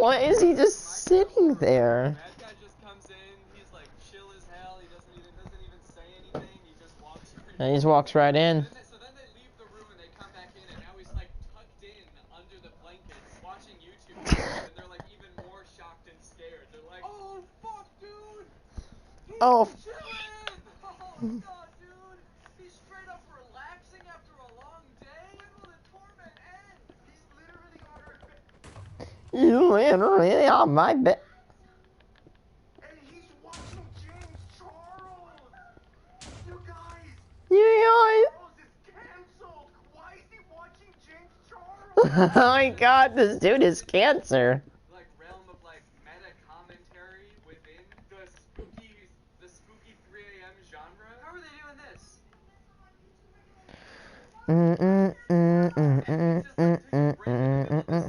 Why is he just sitting there? That guy just comes in, he's like chill as hell, he doesn't even say anything, he just walks right in. And he just walks right in. So then they leave the room and they come back in and now he's like tucked in under the blankets watching YouTube videos and they're like even more shocked and scared. They're like, oh fuck dude! He's chilling! Oh god dude! He's straight up relaxing after a long day? When will the torment end? He's literally on her bed. You literally on my bed. And he's watching James Charles! You guys! You Charles is cancelled! Why is he watching James Charles? Oh my god, this dude is cancer. Like realm of like meta commentary within the spooky 3 a.m. genre? How are they doing this?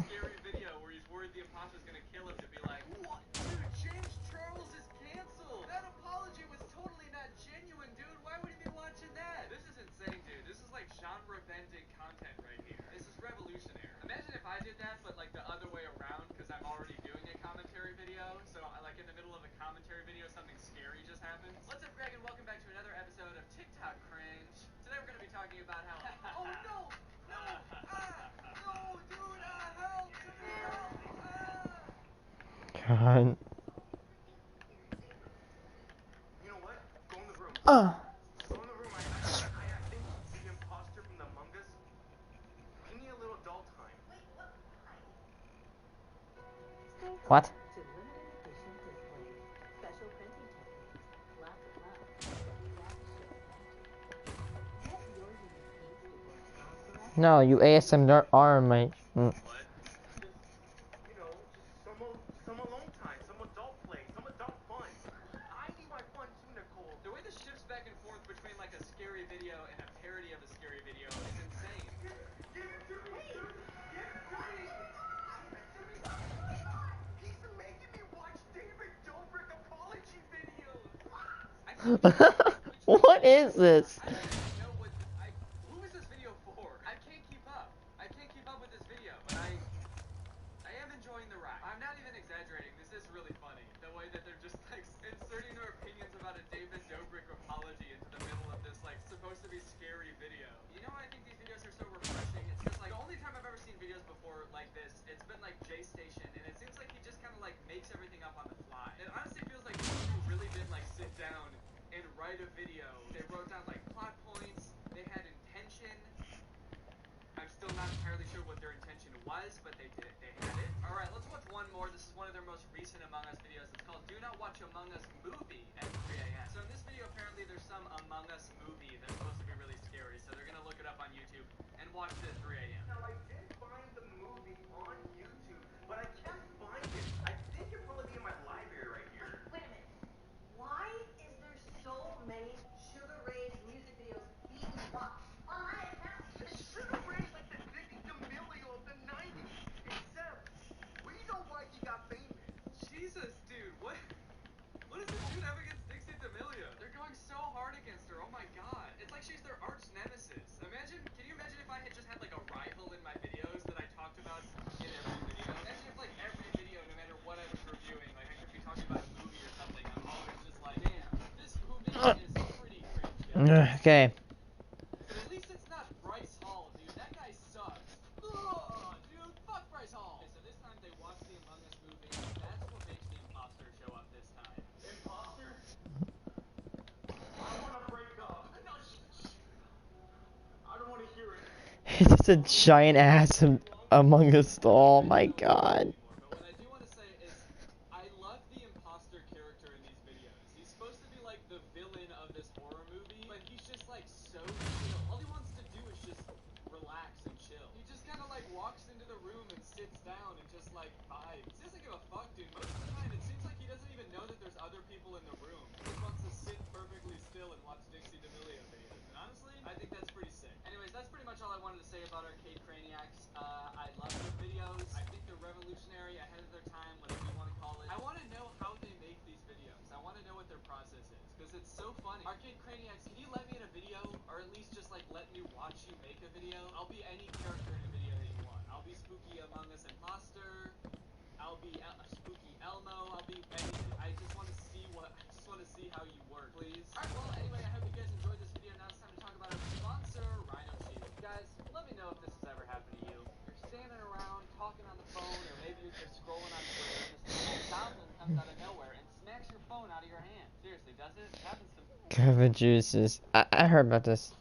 Scary video where he's worried the imposter's gonna kill him to be like, what? Dude, James Charles is canceled! That apology was totally not genuine, dude. Why would he be watching that? This is insane, dude. This is like genre-bending content right here. This is revolutionary. Imagine if I did that, but like the other way around, because I'm already doing a commentary video. So like in the middle of a commentary video, something scary just happens. What's up, Greg, and welcome back to another episode of TikTok Cringe. Today we're gonna be talking about how. Oh no! No! No, dude! Help! Somebody help! God. You know what? Go in the room. Oh. Go in the room. I think the imposter from the Among Us. We need a little doll time. What? No, you ASMR, mate. What? Just, you know, just some alone time, some adult play, some adult fun. I need my fun too, Nicole. The way this shifts back and forth between like a scary video and a parody of a scary video is insane. Give it to me! Give it to me! He's making me watch David Dobrik apology videos! What is this? I don't even know what who is this video for? I can't keep up. I can't keep up with this video, but I am enjoying the ride. I'm not even exaggerating. This is really funny. The way that they're just like inserting their opinions about a David Dobrik apology into the middle of this like supposed to be scary video. You know why I think these videos are so refreshing? It's because like the only time I've ever seen videos before like this, it's been like J Station, and it seems like he just kind of like makes everything up on the fly. It honestly feels like he really did like sit down and write a video. They wrote down like plot points. They had intention. I'm still not entirely sure what their intention was, but they did it. They had it. Alright, let's watch one more. This is one of their most recent Among Us videos. It's called Do Not Watch Among Us Movie at 3 a.m. So in this video, apparently there's some Among Us movie that's supposed to be really scary. So they're going to look it up on YouTube and watch it at 3 a.m. Now, I did find the movie on YouTube, but I can't find it. I think it'd probably be in my library right here. Wait a minute. Why is there so many Sugar Ray's music videos being watched on my account? Sugar Ray's like the Dixie D'Amelio of the 90s. Except, we know why he got famous. Jesus, dude, what does this dude have against Dixie D'Amelio? They're going so hard against her, oh my god. It's like she's their arch nemesis. Can you imagine if I had just had like a rival in my videos that I talked about in every video? Imagine if like every video, no matter what I was reviewing, like I could be talking about a movie or something, I'm always just like, damn, this movie is pretty cringe. Okay. But at least it's not Bryce Hall, dude. That guy sucks. Ugh, dude, fuck Bryce Hall. Okay, so this time they watched the Among Us movie. That's what makes the imposter show up this time. Imposter? I want to break up. No, I don't want to hear it. It's just a giant ass Among Us doll. Oh my god. But what I do want to say is, I love the imposter character in these videos. He's supposed to be like the villain of this horror movie, but he's just like so chill. All he wants to do is just relax and chill. He just kind of like walks into the room and sits down and just like vibes. He doesn't give a fuck, dude. Most of the time, it seems like he doesn't even know that there's other people in the room. He just wants to sit perfectly still and watch Dixie D'Amelio videos. And honestly, I think that's pretty sick. Anyways, that's pretty much all I wanted to say about Arcade Craniacs. I love their videos. I think they're revolutionary, ahead of their time, whatever you want to call it. I want to know how they make these videos. I want to know what their process is, because it's so funny. Arcade Craniacs, can you let me in a video, or at least just like let me watch you make a video? I'll be any character in a video that you want. I'll be Spooky Among Us Imposter. I'll I'll be a spooky Elmo. I'll be anything. I just want to see how you work, please. Alright, well, anyway, I hope you guys enjoyed this video. Now it's time to talk about our sponsor, Rhino Shield. Guys, let me know if this has ever happened to you. You're standing around talking on the phone, or maybe you're just scrolling on Twitter and this goblin comes out of nowhere and smacks your phone out of your hand. Seriously, does it? It happens to me. Cover juices. I heard about this.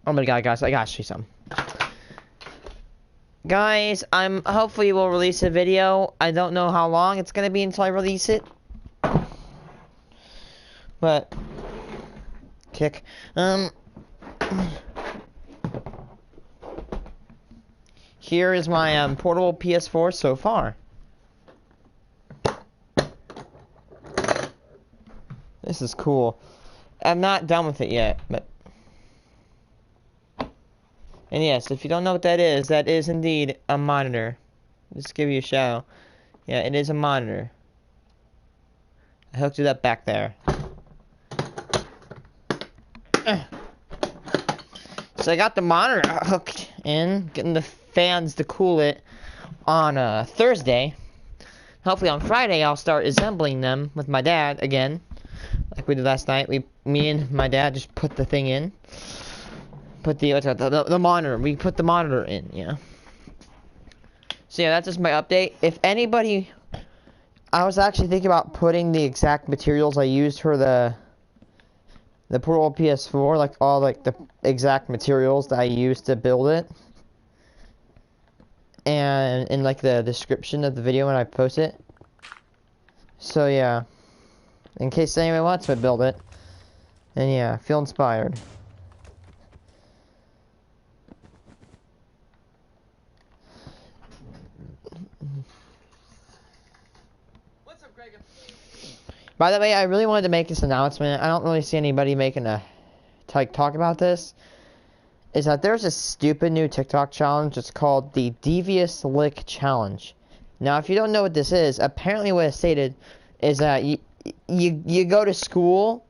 Oh my god, guys, I gotta show you something. Guys, hopefully we'll release a video. I don't know how long it's gonna be until I release it. But kick. Here is my portable PS4 so far. This is cool. I'm not done with it yet, but and yes, if you don't know what that is indeed a monitor. Just give you a shout. Yeah, it is a monitor. I hooked it up back there. So I got the monitor hooked in, getting the fans to cool it on Thursday. Hopefully on Friday I'll start assembling them with my dad again, like we did last night. Me and my dad just put the thing in. Put the monitor. We put the monitor in, yeah. So yeah, that's just my update. If anybody, I was actually thinking about putting the exact materials I used for the portable PS4, like all like the exact materials that I used to build it, and in like the description of the video when I post it. So yeah, in case anyone wants to build it, and yeah, feel inspired. By the way, I really wanted to make this announcement. I don't really see anybody making a talk about this. Is that there's a stupid new TikTok challenge. It's called the Devious Lick Challenge. Now, if you don't know what this is, apparently what it's stated is that you go to school,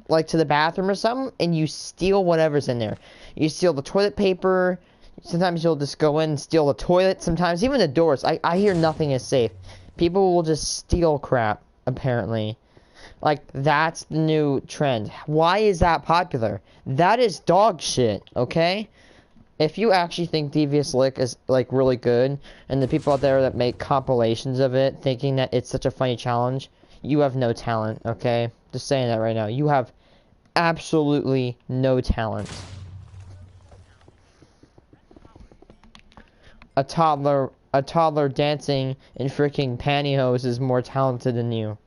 like to the bathroom or something, and you steal whatever's in there. You steal the toilet paper. Sometimes you'll just go in and steal the toilet. Sometimes even the doors. I hear nothing is safe. People will just steal crap, apparently. Like, that's the new trend. Why is that popular? That is dog shit, okay? If you actually think Devious Lick is, like, really good, and the people out there that make compilations of it thinking that it's such a funny challenge, you have no talent, okay? Just saying that right now. You have absolutely no talent. A toddler dancing in freaking pantyhose is more talented than you.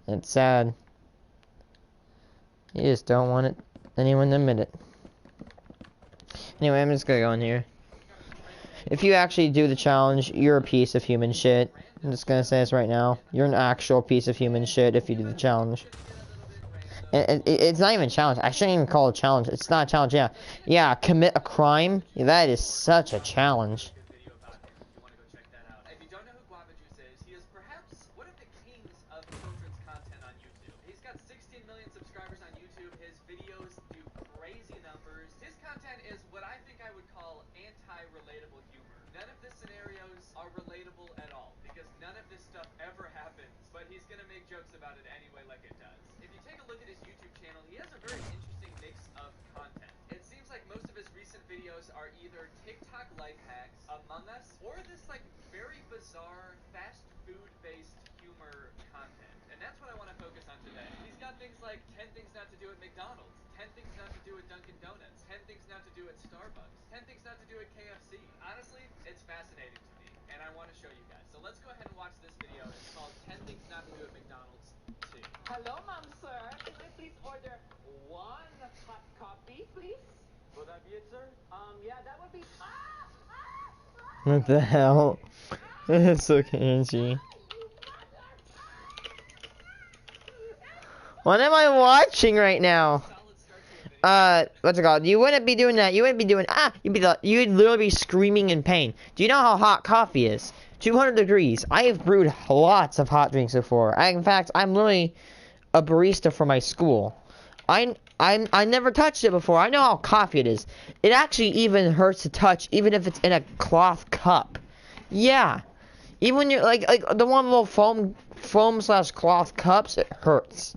It's sad. You just don't want anyone to admit it. Anyway, I'm just gonna go in here. If you actually do the challenge, you're a piece of human shit. I'm just gonna say this right now. You're an actual piece of human shit if you do the challenge. It's not even a challenge. I shouldn't even call it a challenge. It's not a challenge, yeah. Yeah, commit a crime. Yeah, that is such a challenge. Jokes about it anyway, like it does. If you take a look at his YouTube channel, he has a very interesting mix of content. It seems like most of his recent videos are either TikTok life hacks, Among Us, or this like very bizarre fast food-based humor content. And that's what I want to focus on today. He's got things like 10 things not to do at McDonald's, 10 things not to do at Dunkin' Donuts, 10 things not to do at Starbucks, 10 things not to do at KFC. Honestly, it's fascinating to me, and I want to show you guys. So let's go ahead and watch this video. It's called 10 Things Not to Do at McDonald's. Hello, ma'am, sir. Can I please order one hot coffee, please? Will that be it, sir? Yeah, that would be... What the hell? It's so cringy. What am I watching right now? What's it called? You wouldn't be doing that. You wouldn't be doing... you'd literally be screaming in pain. Do you know how hot coffee is? 200 degrees. I have brewed lots of hot drinks before. In fact, I'm literally a barista for my school. I never touched it before. I know how coffee it is. It actually even hurts to touch, even if it's in a cloth cup. Yeah. Even when you're like the one little foam slash cloth cups, it hurts.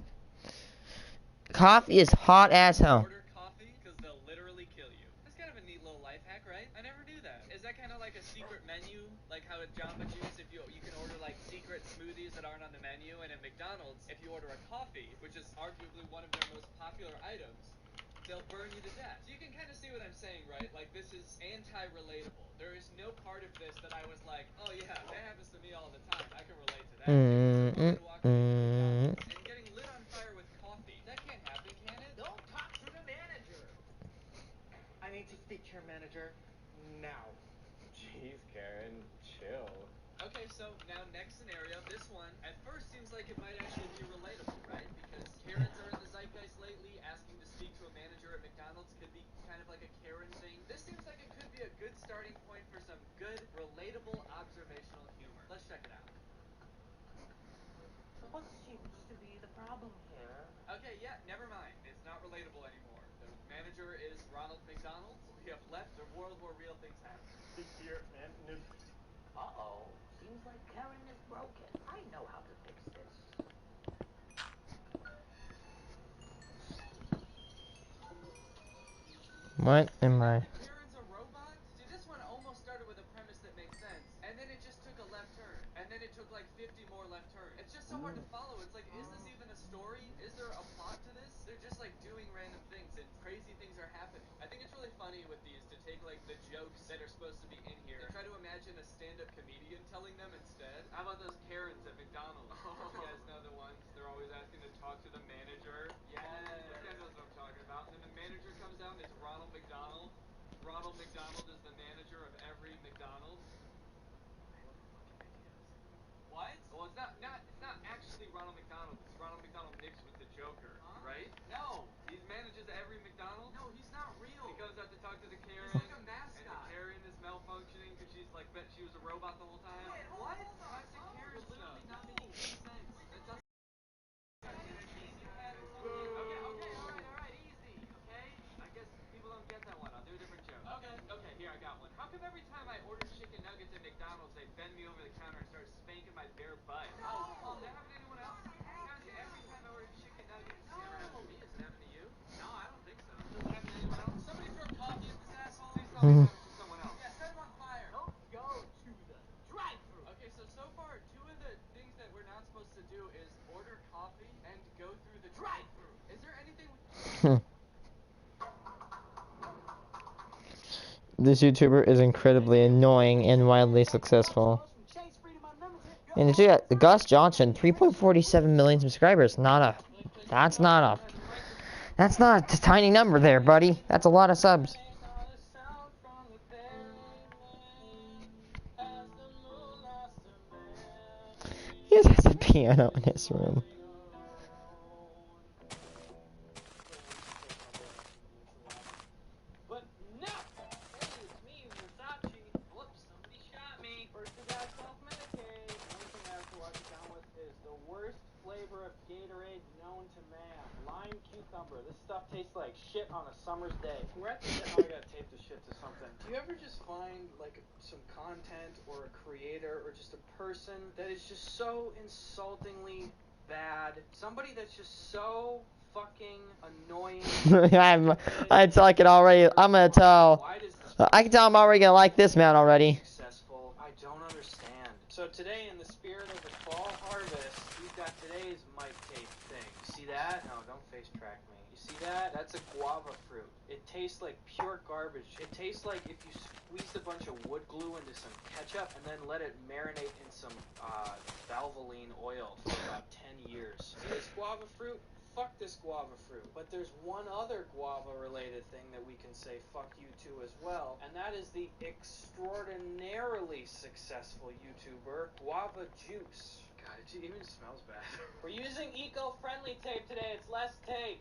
Coffee is hot as hell. Order coffee because they'll literally kill you. That's kind of a neat little life hack, right? I never knew that. Is that kind of like a secret menu, like how at Jamba Juice, if you can order like secret smoothies that aren't on the menu, and at McDonald's, if you order a coffee, which is arguably one of their most popular items, they'll burn you to death. So you can kind of see what I'm saying, right? Like, this is anti-relatable. There is no part of this that I was like, oh yeah, that happens to me all the time. I can relate to that. And getting lit on fire with coffee. That can't happen, can it? Don't talk to the manager. I need to speak to your manager now. Jeez, Karen, chill. Okay, so now next scenario. This one, at first, seems like it might actually be relatable, right? Because Karens are in the zeitgeist lately. Asking to speak to a manager at McDonald's could be kind of like a Karen thing. This seems like it could be a good starting point for some good, relatable, observational humor. Let's check it out. What seems to be the problem here? Okay, yeah, never mind. It's not relatable anymore. The manager is Ronald McDonald. We have left the world where real things happen. Big beer, man. Uh-oh. Seems like Karen is broken. I know how to fix this. What am I? Karen's a robot? See, this one almost started with a premise that makes sense, and then it just took a left turn, and then it took like 50 more left turns. It's just so hard to follow. It's like, is this even a story? Is there a plot to this? They're just like doing random things, and crazy things are happening. I think it's really funny with these to take like the jokes that are supposed to be in here and try to imagine a stand-up comedian telling them instead. How about those Karens at McDonald's? You guys know the ones? They're always asking to talk to the manager. Yes. You guys know what I'm talking about. And then the manager comes out and it's Ronald McDonald. Ronald McDonald is the manager of every McDonald's. What? Well, it's not actually Ronald McDonald. It's Ronald McDonald mixed with the Joker, right? No, he manages every McDonald's. No, he's not real. He goes out to talk to the Karen. He's like a mascot. And the Karen is malfunctioning because she's like, bet she was a robot the whole time. Wait, what? Classic Karen stuff. Literally not making any sense. That doesn't. Okay, all right, easy. Okay, I guess people don't get that one. I'll do a different joke. Okay, here I got one. How come every time I order chicken nuggets at McDonald's, they bend me over the counter and start spanking my bare butt? Oh, that happen to anyone else? Every time I order chicken nuggets. No. It never happened to me. Does it happen to you? No, I don't think so. Does it happen to anyone else? Somebody throw coffee at this asshole. Please tell me it happens to someone else. Yeah, set him on fire. Don't go to the drive-thru. Okay, so far, two of the things that we're not supposed to do is order coffee and go through the drive-thru. Is there anything? This YouTuber is incredibly annoying and wildly successful. And you got Gus Johnson, 3.47 million subscribers. That's not a tiny number there, buddy. That's a lot of subs. He just has a piano in his room. But no! Hey, it's me, Versace. Whoops, somebody shot me. First you gotta self-medicate. The only thing I have to wash it down with is the worst flavor of Gatorade known to man. Lime cucumber. This stuff tastes like shit on a summer's day. We're at the now I gotta tape this shit to something. Do you ever just find like some content or a creator or just a person that is just so insultingly bad? Somebody that's just so fucking annoying. I can already. I'm gonna tell. Why does this I can tell I'm already gonna like this man already. successful? I don't understand. So today, in the spirit of the fall harvest, we've got today's mic tape thing. You see that? No, don't face track me. You see that? That's a guava fruit. It tastes like pure garbage. It tastes like if you squeezed a bunch of wood glue into some ketchup and then let it marinate in some Valvoline oil for about 10 years. See this guava fruit? Fuck this guava fruit. But there's one other guava related thing that we can say fuck you to as well, and that is the extraordinarily successful YouTuber Guava Juice. God, it even smells bad. We're using eco-friendly tape today. It's less tape.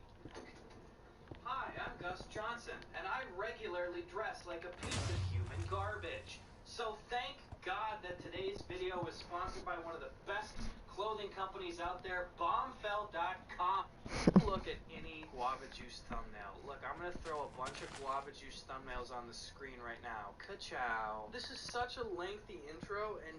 Hi, I'm Gus Johnson, and I regularly dress like a piece of human garbage. So thank God that today's video is sponsored by one of the best clothing companies out there, bombfell.com. Look at any guava juice thumbnail. Look, I'm gonna throw a bunch of guava juice thumbnails on the screen right now. Ka-chow. This is such a lengthy intro, and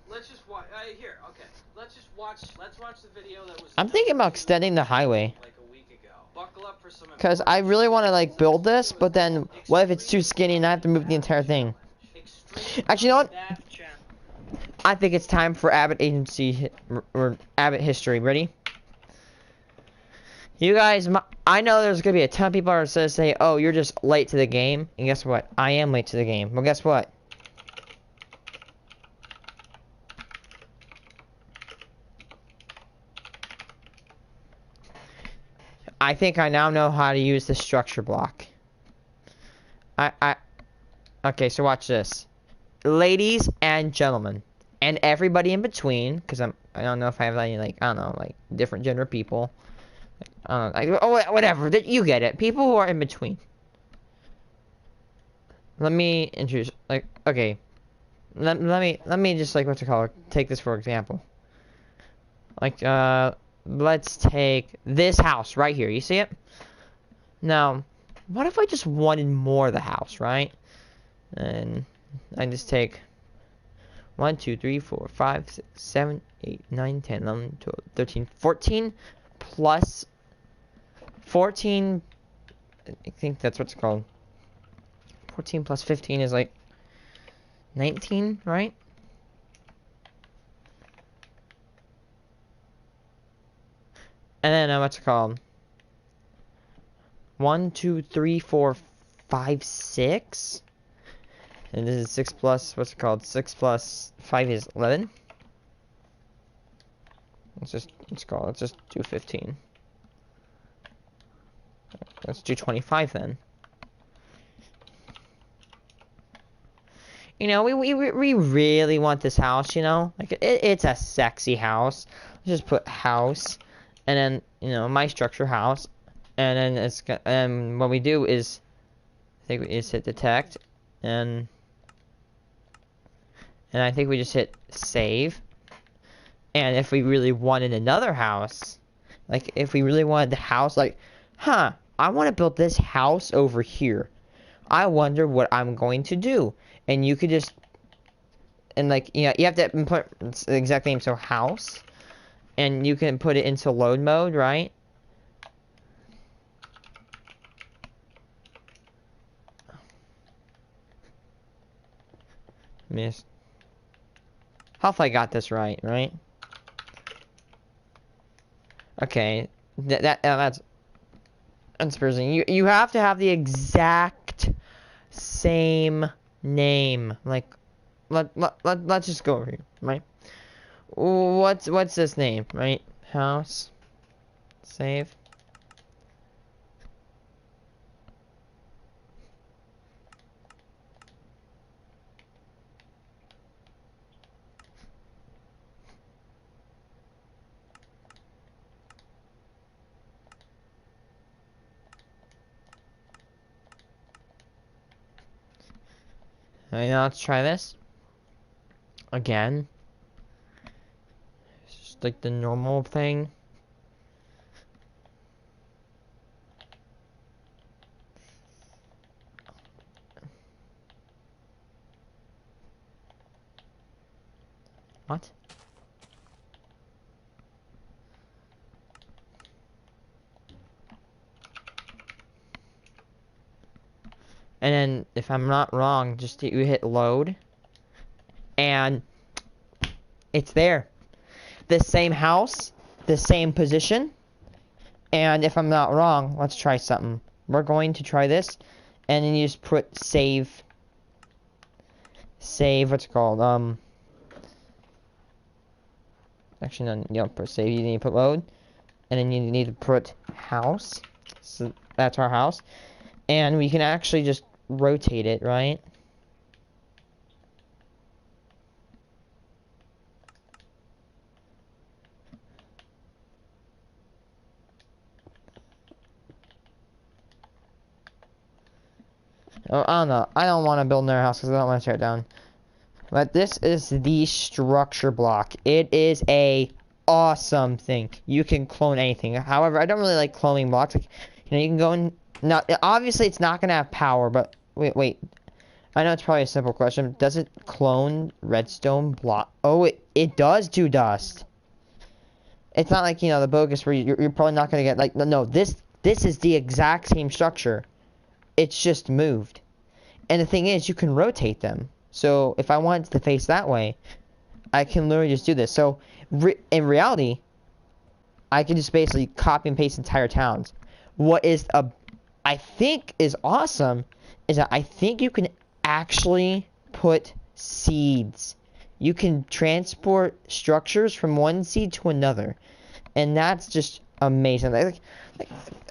let's just watch. Here, okay. Let's watch the video that was. I'm thinking about extending the highway. Like a week ago. Buckle up for some. Because I really want to, like, build this, but then what if it's too skinny and I have to move the entire thing? Actually, you know what? I think it's time for Abbott agency or Abbott history. Ready? You guys, I know there's gonna be a ton of people that say, "Oh, you're just late to the game." And guess what? I am late to the game. Well, guess what? I think I now know how to use the structure block. Okay, so watch this. Ladies and gentlemen, and everybody in between, because I don't know if I have any, like, I don't know, like, different gender people. Whatever, you get it. People who are in between. Let me introduce, like, okay. Let me just, like, take this for example. Like, let's take this house right here. You see it? Now, what if I just wanted more of the house, right? And I just take 1, 2, 3, 4, 5, 6, 7, 8, 9, 10, 11, 12, 13, 14 plus 14. I think that's what's called. 14 plus 15 is like 19, right? And then what's it called? 1, 2, 3, 4, 5, 6. And this is 6 plus, what's it called? 6 plus 5 is 11. Let's just do 15. Let's do 25 then. You know, we really want this house, you know? Like, it's a sexy house. Let's just put house, and then, you know, my structure house. And then and what we do is, I think we just hit detect, and I think we just hit save. And if we really wanted another house, like if we really wanted the house, like, I want to build this house over here. I wonder what I'm going to do. And you could just, and like, you have to put the exact name, so house. And you can put it into load mode, right? Missed. Hopefully I got this right? Okay, that's person. You have to have the exact same name. Like, let's just go over here, right? What's this name, right? House. Save. Alright, now let's try this. Again. It's just like the normal thing. What? And then, if I'm not wrong, just you hit load. And it's there. The same house, the same position. And if I'm not wrong, let's try something. We're going to try this. And then you just put save. Save, what's it called? Actually, no, you don't put save, you need to put load. And then you need to put house. So that's our house. And we can actually just rotate it, right? Oh, I don't know. I don't want to build another house because I don't want to tear it down. But this is the structure block. It is a awesome thing. You can clone anything. However, I don't really like cloning blocks. Like, you know, you can go in. Now, obviously, it's not gonna have power. But wait. I know it's probably a simple question. Does it clone redstone block? Oh, it does do dust. It's not like, you know, the bogus where you're probably not gonna get like no. This is the exact same structure. It's just moved. And the thing is, you can rotate them. So if I want it to face that way, I can literally just do this. So in reality, I can just basically copy and paste entire towns. What is I think is awesome is that I think you can actually put seeds. You can transport structures from one seed to another, and that's just amazing.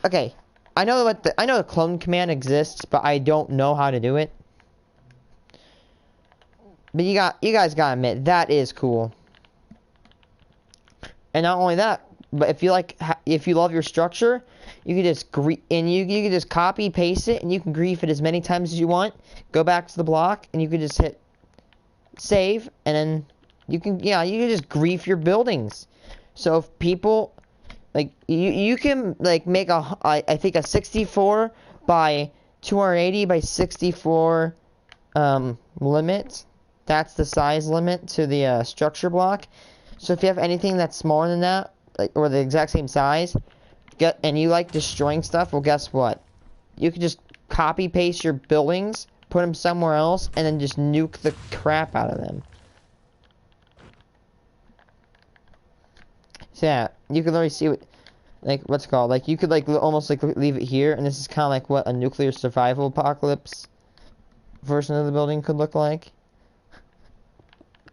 Okay, I know the clone command exists, but I don't know how to do it. But you guys gotta admit that is cool. And not only that, but if you love your structure, you can just you can just copy paste it, and you can grief it as many times as you want. Go back to the block, and you can just hit save, and then you can just grief your buildings. So if people like you can like make I think a 64 by 280 by 64 limit. That's the size limit to the structure block. So if you have anything that's smaller than that, like, or the exact same size, and you like destroying stuff, well, guess what? You can just copy paste your buildings, put them somewhere else, and then just nuke the crap out of them. So yeah, you can literally see what's it called. Like, you could like almost like leave it here, and this is kind of like what a nuclear survival apocalypse version of the building could look like.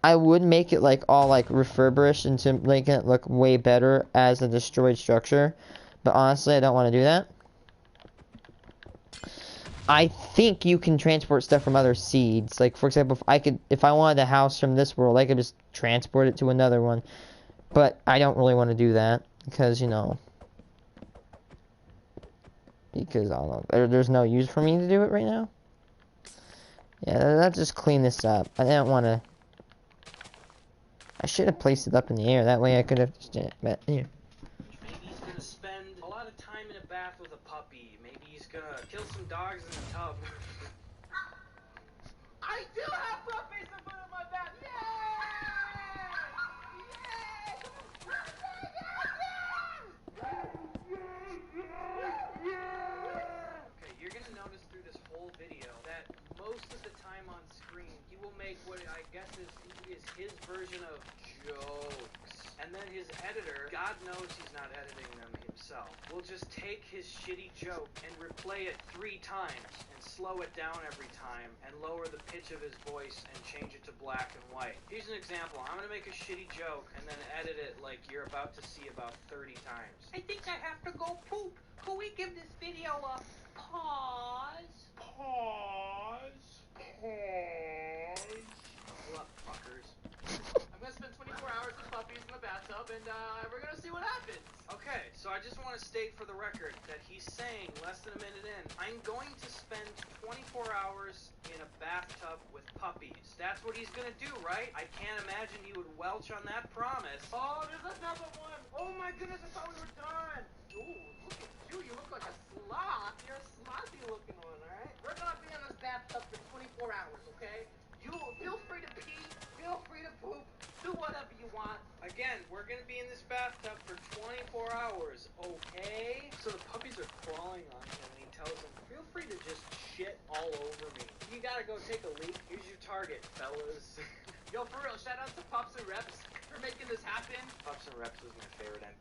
I would make it like all like refurbished into making it look way better as a destroyed structure, but honestly, I don't want to do that. I think you can transport stuff from other seeds. Like, for example, if I wanted a house from this world, I could just transport it to another one. But I don't really want to do that because, you know, I don't know, there's no use for me to do it right now. Yeah, let's just clean this up. I didn't want to. I should have placed it up in the air. That way I could have just done it. But yeah. Maybe he's gonna spend a lot of time in a bath with a puppy. Maybe he's gonna kill some dogs in the tub. I do have puppies to put in my bath. Okay, you're gonna notice through this whole video that most of the time on screen he will make what I guess is his version of jokes. And then his editor, God knows he's not editing them himself, will just take his shitty joke and replay it 3 times and slow it down every time and lower the pitch of his voice and change it to black and white. Here's an example. I'm gonna make a shitty joke and then edit it like you're about to see about 30 times. I think I have to go poop. Could we give this video a pause? What, fuckers? I'm gonna spend 24 hours with puppies in the bathtub, and we're gonna see what happens. Okay, so I just want to state for the record that he's saying less than a minute in, I'm going to spend 24 hours in a bathtub with puppies. That's what he's gonna do, right? I can't imagine he would welch on that promise. Oh, there's another one. Oh my goodness, I thought we were done. Ooh, look at you. You look like a sloth. You're a slothy looking one, alright? We're gonna be in this bathtub for 24 hours, okay? You feel free to pee, feel free to poop, do whatever you want. Again, we're gonna be in this bathtub for 24 hours, okay? So the puppies are crawling on him and he tells them, feel free to just shit all over me. You gotta go take a leak. Here's your target, fellas. Yo, for real, shout out to Pops and Reps for making this happen. Pups and Reps was my favorite end.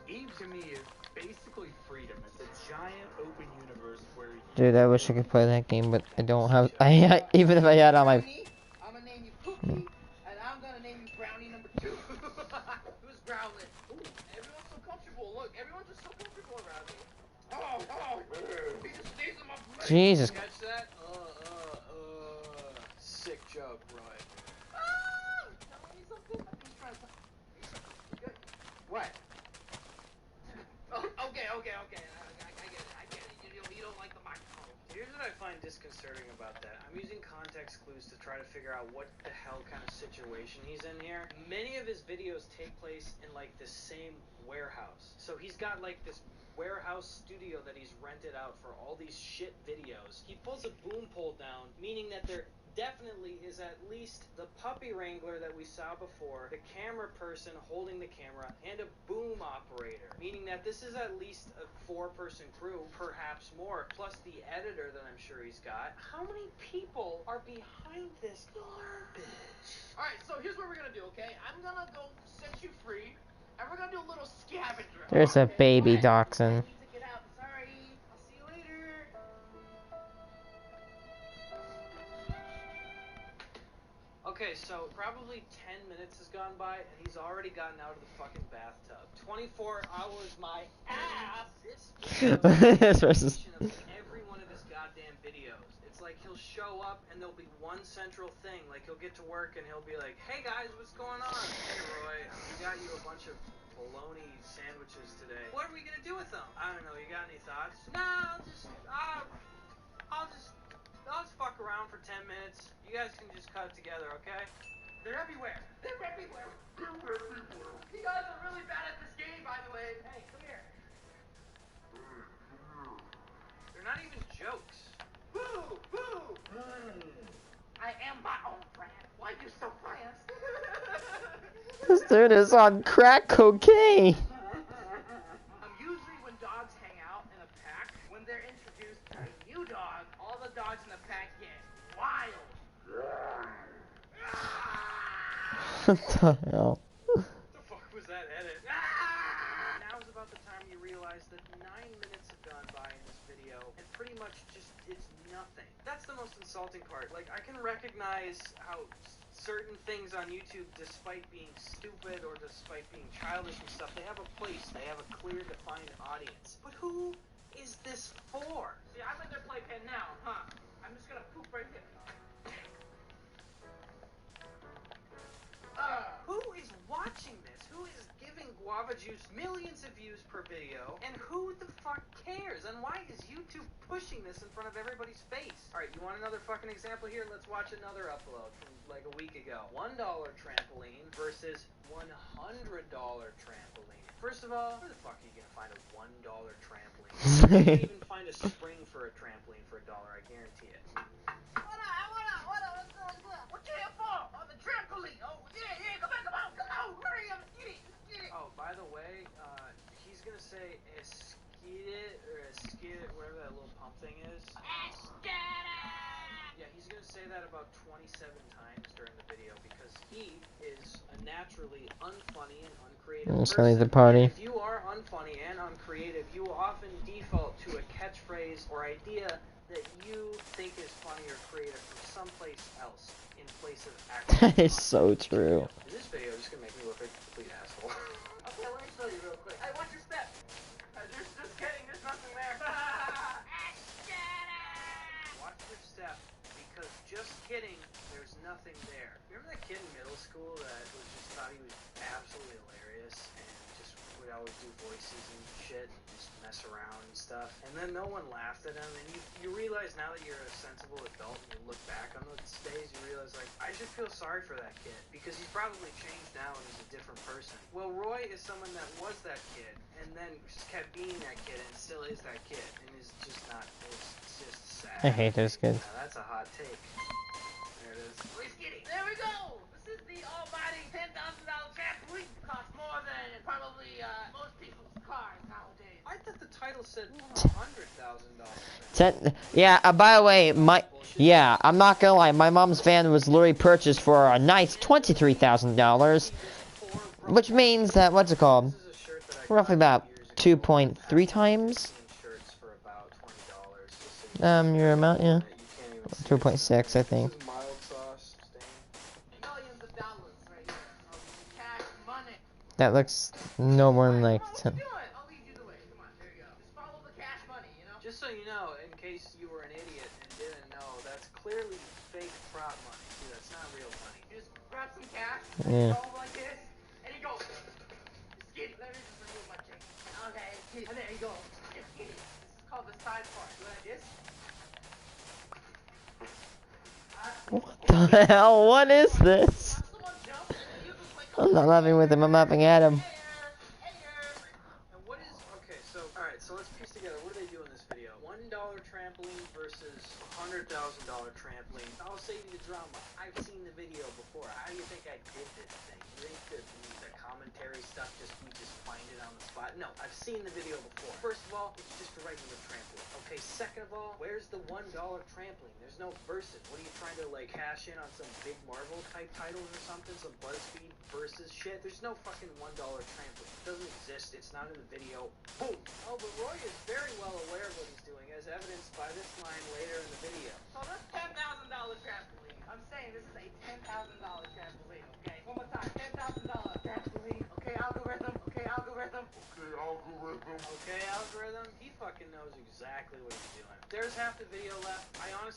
Eve to me is basically freedom. It's a giant open universe where Dude, I wish I could play that game, but I don't have. Even if I had on my. I'm gonna name you Pookie, and I'm gonna name you Brownie number 2. Who's growling? Ooh, everyone's so comfortable. Look, everyone's just so comfortable around me. Oh, he just stays in my place. Jesus. Catch that? Sick joke, Roy. Tell me something. He's trying to. What? Oh, okay. I get it. You don't like the microphone. Here's what I find disconcerting. disconcerting about that? I'm using context clues to try to figure out what the hell kind of situation he's in here. Many of his videos take place in like the same warehouse. So he's got like this warehouse studio that he's rented out for all these shit videos. He pulls a boom pole down, meaning that there definitely is at least the puppy wrangler that we saw before, the camera person holding the camera, and a boom operator, meaning that this is at least a 4-person crew, perhaps more, plus the editor that I'm sure he's got. How many people are behind this garbage? Alright, so here's what we're gonna do, okay? I'm gonna go set you free, and we're gonna do a little scavenger. There's a baby dachshund. I need to get out. Sorry. I'll see you later. Okay, so probably 10 minutes has gone by, and he's already gotten out of the fucking bathtub. 24 hours, my ass! This This person's- of every one of his goddamn videos. It's like he'll show up, and there'll be one central thing. Like, he'll get to work, and he'll be like, hey guys, what's going on? Hey Roy, we got you a bunch of bologna sandwiches today. What are we gonna do with them? I don't know, you got any thoughts? No, I'll just fuck around for 10 minutes. You guys can just cut it together, okay? They're everywhere. They're everywhere. You guys are really bad at this game, by the way. Hey, come here. They're not even jokes. Boo! Boo! I am my own brand. Why you so fast? This dude is on crack cocaine. Usually when dogs hang out in a pack, when they're introduced to a new dog, all the dogs in the pack get wild. What the hell? What the fuck was that edit? Now is about the time you realize that 9 minutes have gone by in this video, and pretty much just, it's nothing. That's the most insulting part. Like, I can recognize how certain things on YouTube, despite being stupid or despite being childish and stuff, they have a place, they have a clear, defined audience. But who is this for? See, I'm in their playpen now, huh? I'm just gonna poop right here. Who is watching this? Who is giving Guava Juice millions of views per video? And who the fuck cares? And why is YouTube pushing this in front of everybody's face? Alright, you want another fucking example here? Let's watch another upload from like a week ago. $1 trampoline versus $100 trampoline. First of all, where the fuck are you gonna find a $1 trampoline? You can't even find a spring for a trampoline for $1, I guarantee it. What you here for? On the trampoline. Oh, yeah, come on, hurry up, get it. Oh, by the way, he's gonna say esquite or esquite, whatever that little pump thing is. Yeah, he's gonna say that about 27 times during the video because he is a naturally unfunny and uncreative person. The party. If you are unfunny and uncreative, you will often default to a catchphrase or idea that you think is funny or creative from someplace else in place of actual. That is so true. Is this video just gonna make me look like a complete asshole? Okay, let me show you real quick. Hey, watch your step. Just kidding, there's nothing there. Watch your step, because just kidding, there's nothing there. Remember that kid in middle school that just thought he was absolutely hilarious and just would always do voices and shit and just mess around and stuff? And then no one laughed at him, and you realize now that you're a sensible adult and you look back on those days, you realize, like, I should feel sorry for that kid, because he's probably changed now and he's a different person. Well, Roy is someone that was that kid, and then just kept being that kid, and still is that kid, and is just not, it's just sad. I hate those kids. Now, that's a hot take. There it is. Let's get it. There we go. This is the almighty $10,000 trampoline. Costs more than probably most people's cars nowadays. I thought the title said $100,000. Yeah, by the way, I'm not gonna lie, my mom's van was literally purchased for a nice $23,000, which means that, what's it called? Roughly about 2.3 times. Your amount, yeah. 2.6, I think. Millions of dollars right here. Cash money. That looks no more than like 10. I'll lead you the way. Come on, there you go. Just follow the cash money, you know? Just so you know, in case you were an idiot and didn't know, that's clearly fake prop money. See, that's not real money. You just grab some cash, Yeah. roll like this, and you go. Just get it. Let me just remove my check. Okay, get it. And there you go. Just get it. This is called the side part. You like this? the hell? What is this? Someone jump and he uses like I'm not laughing with him, I'm laughing at him. And what is okay? So all right, so let's piece together. What do they do in this video? $1 trampoline versus $100,000 trampoline. I'll save you the drama. I've seen the video before. How do you think I did this thing? You think the commentary stuff we just find it on the spot? No, I've seen the video before. First of all, it's just a regular trampoline. Okay, second of all, where's the $1 trampoline? There's no versus. What are you trying to like cash in on some big Marvel type titles or something? Some BuzzFeed versus shit? There's no fucking $1 trampoline. It doesn't exist. It's not in the video. Boom. Oh, but Roy is very well aware of what he's doing, as evidenced by this line later in the video. So this $10,000 trampoline. I'm saying this is a $10,000 trampoline, okay? One more time, $10,000 trampoline. Okay, algorithm. Okay, algorithm. Okay, algorithm. He fucking knows exactly what he's doing. There's half the video left. I don't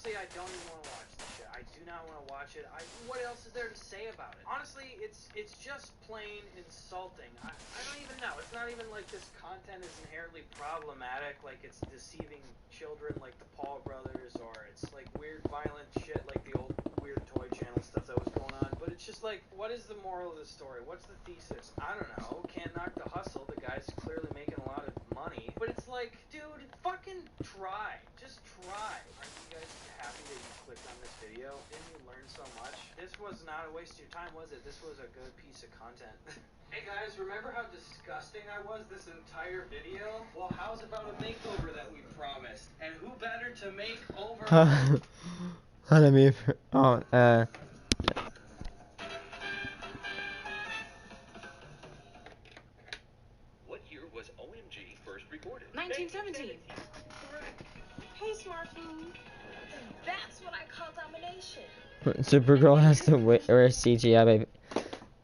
even want to watch this shit. I do not want to watch it. What else is there to say about it? Honestly, it's just plain insulting. I don't even know. It's not even like this content is inherently problematic, like it's deceiving children like the Paul brothers, or it's like weird violent shit like the old weird toy channel stuff that was going on. But it's just like, what is the moral of the story? What's the thesis? I don't know. Can't knock the hustle. The guy's clearly making a lot of money. But it's like, dude, fucking try. Just try. Aren't you guys happy that you clicked on this video? Didn't you learn so much? This was not a waste of your time, was it? This was a good piece of content. Hey guys, remember how disgusting I was this entire video? Well, how's about a makeover that we promised? And who better to make over? What year was OMG first recorded? 1917. Hey, smartphone. That's what I call domination. Supergirl has to wear CGI, baby.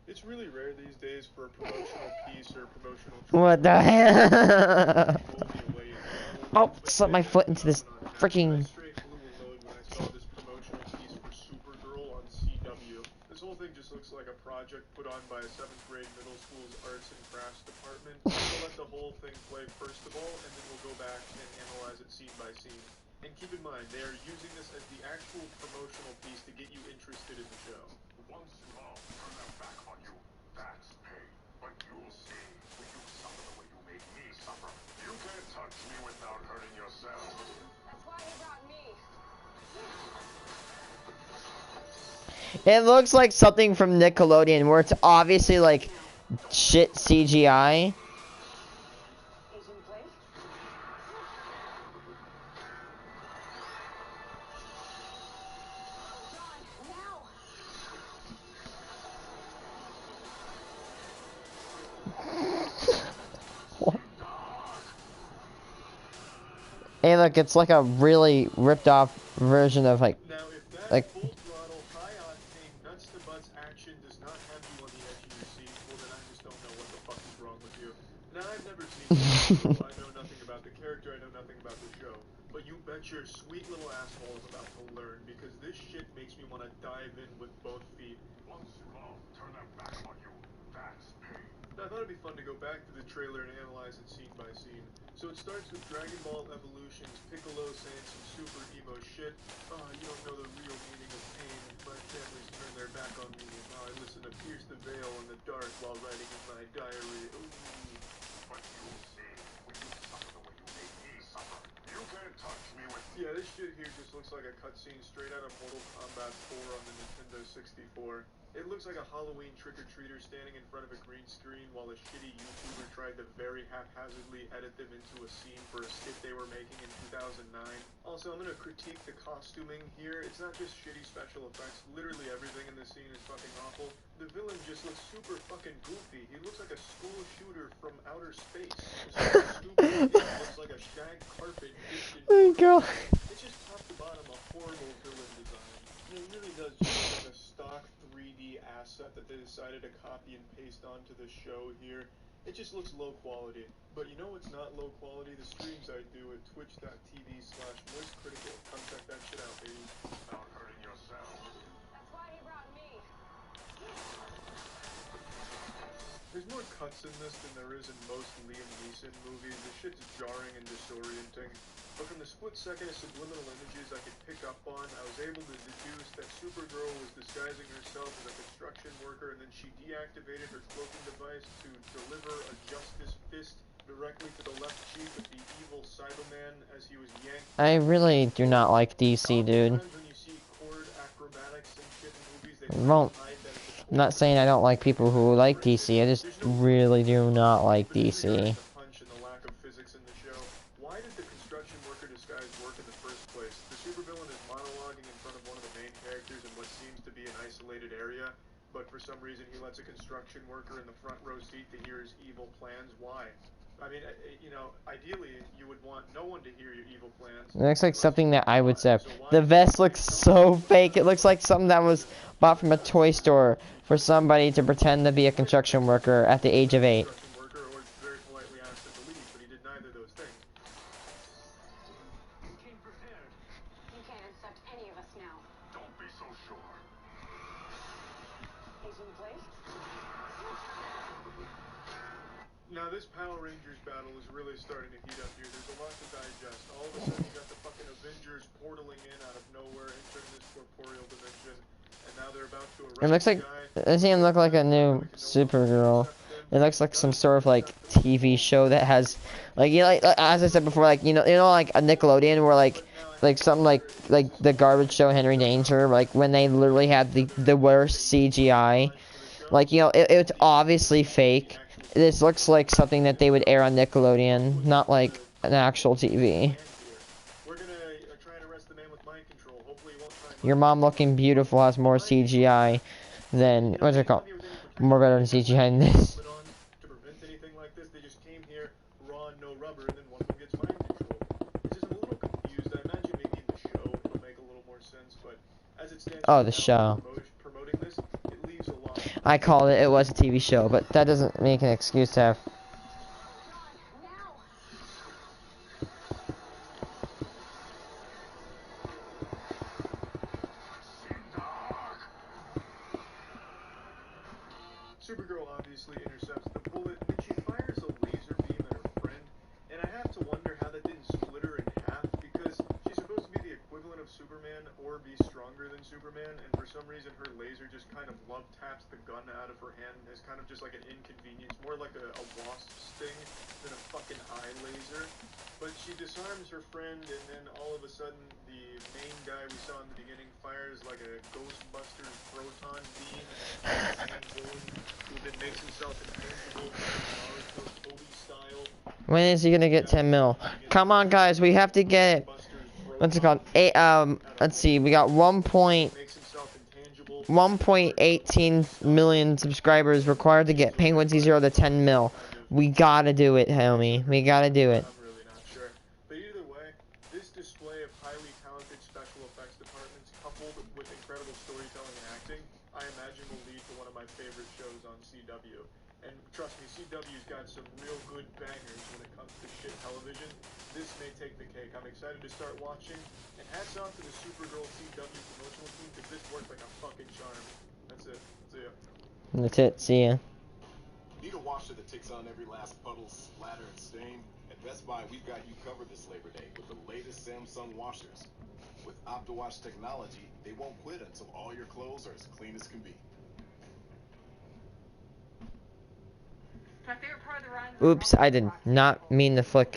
It's really rare these days for a promotional piece or promotional. What the hell? Oh, slipped my foot into this freaking. Straight blew a load when I saw this promotional piece for Supergirl on CW. This whole thing just looks like a project put on by a 7th grade middle school's arts and crafts department. We'll let the whole thing play first of all, and then we'll go back and analyze it scene by scene. And keep in mind, they are using this as the actual promotional piece to get you interested in the show. Once you all turn their back on you, that's pain. But you'll see when you suffer the way you made me suffer. You can't touch me without hurting yourself. That's why you brought me. It looks like something from Nickelodeon, where it's obviously like shit CGI. Hey, look, it's like a really ripped off version of like. Now, if that Like- full throttle, high octane, nuts to butts action does not have you on the edge of your seat, well then I just don't know what the fuck is wrong with you. Now, I've never seen the show. I know nothing about the character, I know nothing about the show. But you bet your sweet little asshole is about to learn, because this shit makes me want to dive in with both feet. Once you all turn their back on you, that's pain. Now, I thought it'd be fun to go back to the trailer and analyze it scene by scene. So it starts with Dragon Ball Evolution's Piccolo saying some super emo shit. Oh, you don't know the real meaning of pain. My family's turned their back on me. Now I listen to Pierce the Veil in the dark while writing in my diary. Ooh. But you'll see when you suffer the way you made me suffer. You can't touch me with. Yeah, this shit here just looks like a cutscene straight out of Mortal Kombat 4 on the Nintendo 64. It looks like a Halloween trick-or-treater standing in front of a green screen while a shitty YouTuber tried to very haphazardly edit them into a scene for a skit they were making in 2009. Also, I'm gonna critique the costuming here. It's not just shitty special effects. Literally everything in this scene is fucking awful. The villain just looks super fucking goofy. He looks like a school shooter from outer space. His stupid head looks like a shag carpet dipped in. Oh god. It's just top to bottom a horrible villain design. It really does just look like a stock 3D asset that they decided to copy and paste onto the show here. It just looks low quality. But you know what's not low quality? The streams I do at twitch.tv/moistcritical. Come check that shit out, baby. Without hurting yourself. That's why he brought me. There's more cuts in this than there is in most Liam Neeson movies. This shit's jarring and disorienting. but from the split second of subliminal images I could pick up on, I was able to deduce that Supergirl was disguising herself as a construction worker, and then she deactivated her cloaking device to deliver a justice fist directly to the left cheek of the evil Cyberman as he was yanked. I really do not like DC, dude. Oftentimes when you see cord acrobatics and shit in movies, they Won't. hide that it's a I'm not saying I don't like people who like DC. I just really do not like DC. the punch and the lack of physics in the show. Why did the construction worker disguise work in the first place? The supervillain is monologuing in front of one of the main characters in what seems to be an isolated area, but for some reason he lets a construction worker in the front row seat to hear his evil plans. Why? I mean, you know, ideally you would want no one to hear your evil plans. It looks like something that I would say. The vest looks so fake. It looks like something that was bought from a toy store for somebody to pretend to be a construction worker at the age of 8. Or very politely asked him to leave, but he did neither of those things. You came prepared. You can't accept any of us now. Don't be so sure. He's in place? Now this Power Rangers battle is really starting to heat up here. There's a lot to digest. All of a sudden you got the fucking Avengers portaling in out of nowhere, entering this corporeal dimension, and now they're about to arrest It looks like, the guy. it doesn't even look like a new Supergirl. It looks like some sort of like TV show that has, like, you know, like, as I said before, like, you know, like a Nickelodeon where like something like the garbage show Henry Danger, like when they literally had the worst CGI. Like, you know, it's obviously fake. This looks like something that they would air on Nickelodeon, not like an actual TV. We're gonna try and arrest the man with mind control. Hopefully he won't try and Your mom looking beautiful has more CGI than, what's it called? More better than CGI than this. to prevent anything like this. They just came here raw and no rubber, and then one of them gets mind control. It's just I'm a little confused. I imagine maybe in the show it'll make a little more sense, but as it stands Oh, the show. promoting this, it leaves a lot. I called it. It was a TV show, but that doesn't make an excuse to have. Supergirl obviously intercepts the bullet, and she fires a laser beam at her friend, and I have to wonder how that didn't split her in half, because she's supposed to be the equivalent of Superman or be stronger than Superman, and for some reason her laser just kind of love taps the gun out of her hand as kind of just like an inconvenience, more like a wasp sting than a fucking eye laser. But she disarms her friend, and then all of a sudden the main guy we saw in the beginning fires like a Ghostbusters proton beam and who then makes himself invincible Naruto Toby style. When is he gonna get 10 mil? Come on, guys, we have to get it. What's it called? Let's see, we got 1.18 million subscribers required to get Penguin Z0 to 10 mil. We gotta do it, homie. We gotta do it. I'm really not sure. But either way, this display of highly talented special effects departments coupled with incredible storytelling and acting, I imagine will lead to one of my favorite shows on CW. And trust me, CW's got some real good bangers when it comes to shit television. This may take the cake. I'm excited to start watching. And hats off to the Supergirl CW promotional team, because this worked like a fucking charm. That's it. See ya. That's it. See ya. Need a washer that takes on every last puddle, splatter, and stain? At Best Buy, we've got you covered this Labor Day with the latest Samsung washers. With OptiWash technology, they won't quit until all your clothes are as clean as can be. My favorite part of the ride. Oops, I did not mean to flick.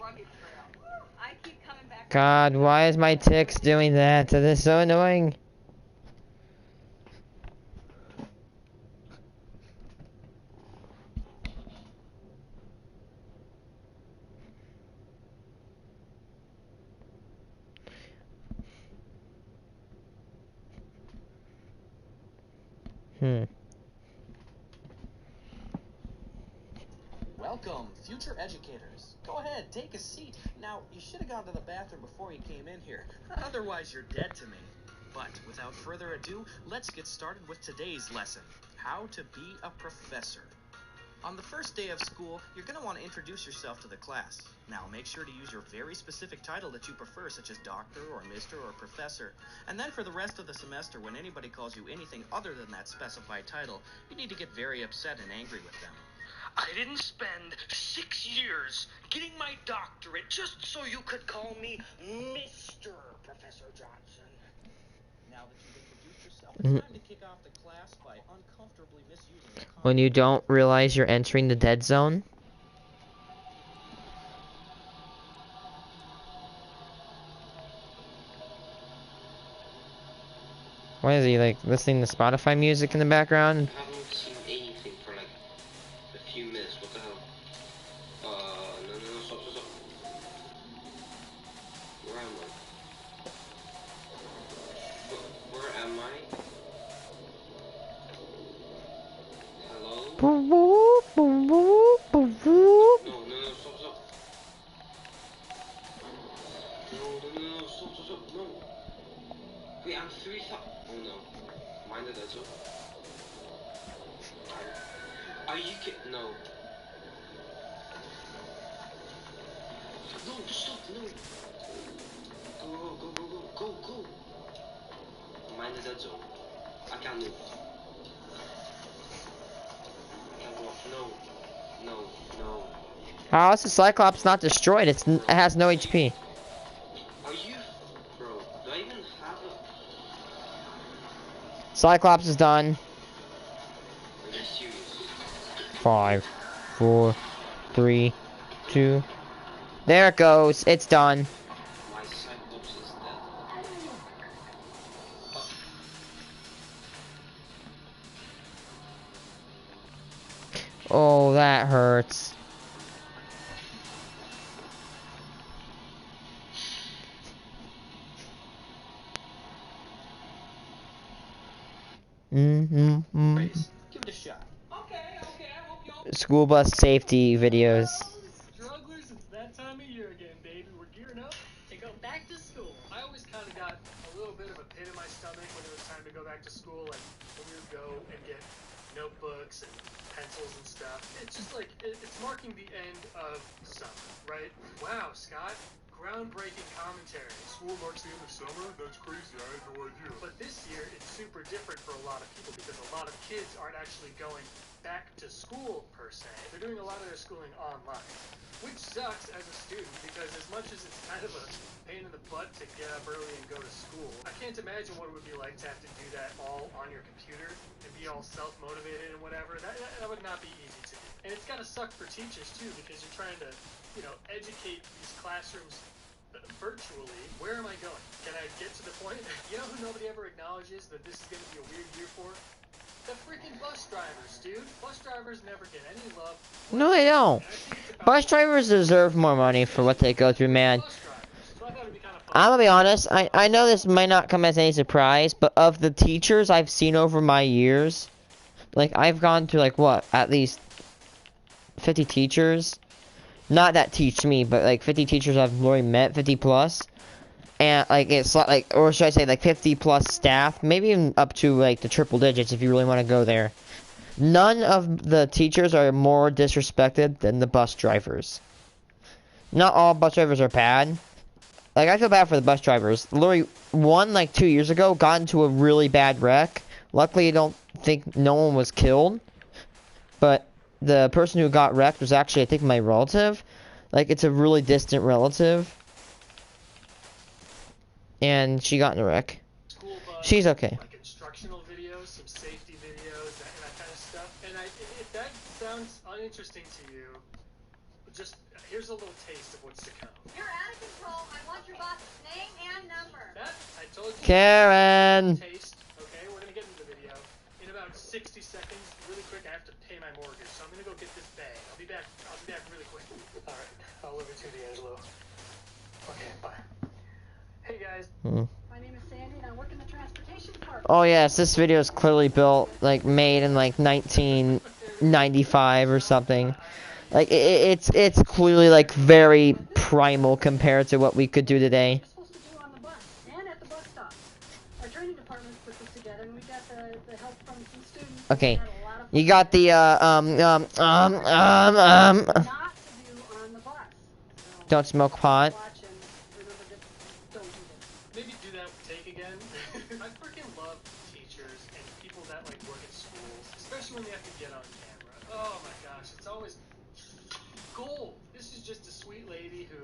God, why is my ticks doing that? That is so annoying. Welcome, future educators. Go ahead, take a seat. Now, you should have gone to the bathroom before you came in here. Otherwise, you're dead to me. But without further ado, let's get started with today's lesson. How to be a professor. On the first day of school, you're going to want to introduce yourself to the class. Now, make sure to use your very specific title that you prefer, such as doctor or mister or professor. And then for the rest of the semester, when anybody calls you anything other than that specified title, you need to get very upset and angry with them. I didn't spend 6 years getting my doctorate just so you could call me Mr. Professor Johnson. Now that you've introduced yourself, it's time to kick off the class by uncomfortably misusing the When you don't realize you're entering the dead zone. Why is he like listening to Spotify music in the background? I haven't seen anything for like a few minutes. What the hell? No, stop. Where am I? Where am I? Hello? No, stop. No, stop. No. Wait, I'm 3,000. Oh no. Mind the dead zone. Are you kidding? No. No, stop, no. Go. Mind the dead zone. I can't move. I can't walk. No. How is the Cyclops not destroyed? It has no HP. Are you, bro? Do I even have a... Cyclops is done. Are you serious? 5, 4, 3, 2. There it goes. It's done. My Cyclops is dead. Oh, that hurts. Rayce, give it a shot. Okay, I hope you School bus safety videos. strugglers, it's that time of year again, baby. We're gearing up to go back to school. I always kind of got a little bit of a pit in my stomach when it was time to go back to school, like when we would go and get notebooks and pencils and stuff. It's just like, it's marking the end of summer, right? Wow, Scott. Groundbreaking commentary. School marks the end of summer? That's crazy. I had no idea. But this year, it's super different for a lot of people because a lot of kids aren't actually going back to school, per se. They're doing a lot of their schooling online, which sucks as a student because as much as it's kind of a pain in the butt to get up early and go to school, I can't imagine what it would be like to have to do that all on your computer and be all self-motivated and whatever. That would not be easy to do. And it's gotta suck for teachers, too, because you're trying to, educate these classrooms virtually. Where am I going? Can I get to the point? You know who nobody ever acknowledges that this is going to be a weird year for? The freaking bus drivers, dude. Bus drivers never get any love. No, they don't. Bus drivers deserve more money for what they go through, man. I'm gonna be honest, I know this might not come as any surprise, but of the teachers I've seen over my years, like, I've gone through, like, what, at least 50 teachers? Not that teach me, but, like, 50 teachers I've already met, 50 plus. And, like, it's, like, or should I say, like, 50 plus staff, maybe even up to, like, the triple digits if you really want to go there. None of the teachers are more disrespected than the bus drivers. Not all bus drivers are bad. Like, I feel bad for the bus drivers. Literally, one, like, 2 years ago, got into a really bad wreck. Luckily, I don't think no one was killed. But the person who got wrecked was actually, I think, my relative. Like, it's a really distant relative. And she got in a wreck. She's okay. Like instructional videos, some safety videos, that kind of stuff. And if that sounds uninteresting to you, just here's a little taste of what's to come. You're out of control. I want your boss's name and number. That, I told you. Karen! Taste. Okay, we're gonna get into the video in about 60 seconds. Really quick, I have to pay my mortgage, so I'm gonna go get this bag. I'll be back really quick. All right, I'll leave it to D'Angelo. Okay, bye. Hey guys. My name is Sandy and I work in the transportation department. Oh yes, this video is clearly built, like, made in, like, 1995 or something. Like, it's clearly, like, very primal compared to what we could do today. Supposed to do on the bus and at the bus stop. Our training department put this together and we got the help from some students. Okay, you got the, Not to do on the bus. don't smoke pot. Maybe do that take again. I freaking love teachers and people that like work at schools, especially when they have to get on camera. Oh my gosh, it's always gold. This is just a sweet lady who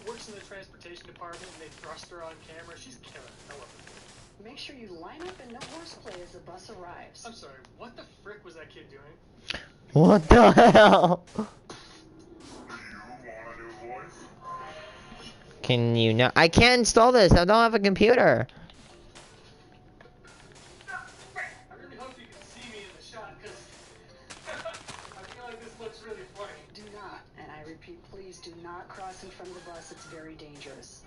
works in the transportation department and they thrust her on camera. She's killing it. I love it. Make sure you line up and no horseplay as the bus arrives. I'm sorry, what the frick was that kid doing? What the hell? Can you not? I can't install this. I don't have a computer. I really hope you can see me in the shot because I feel like this looks really funny. Do not, and I repeat, please do not cross in front of the bus. It's very dangerous.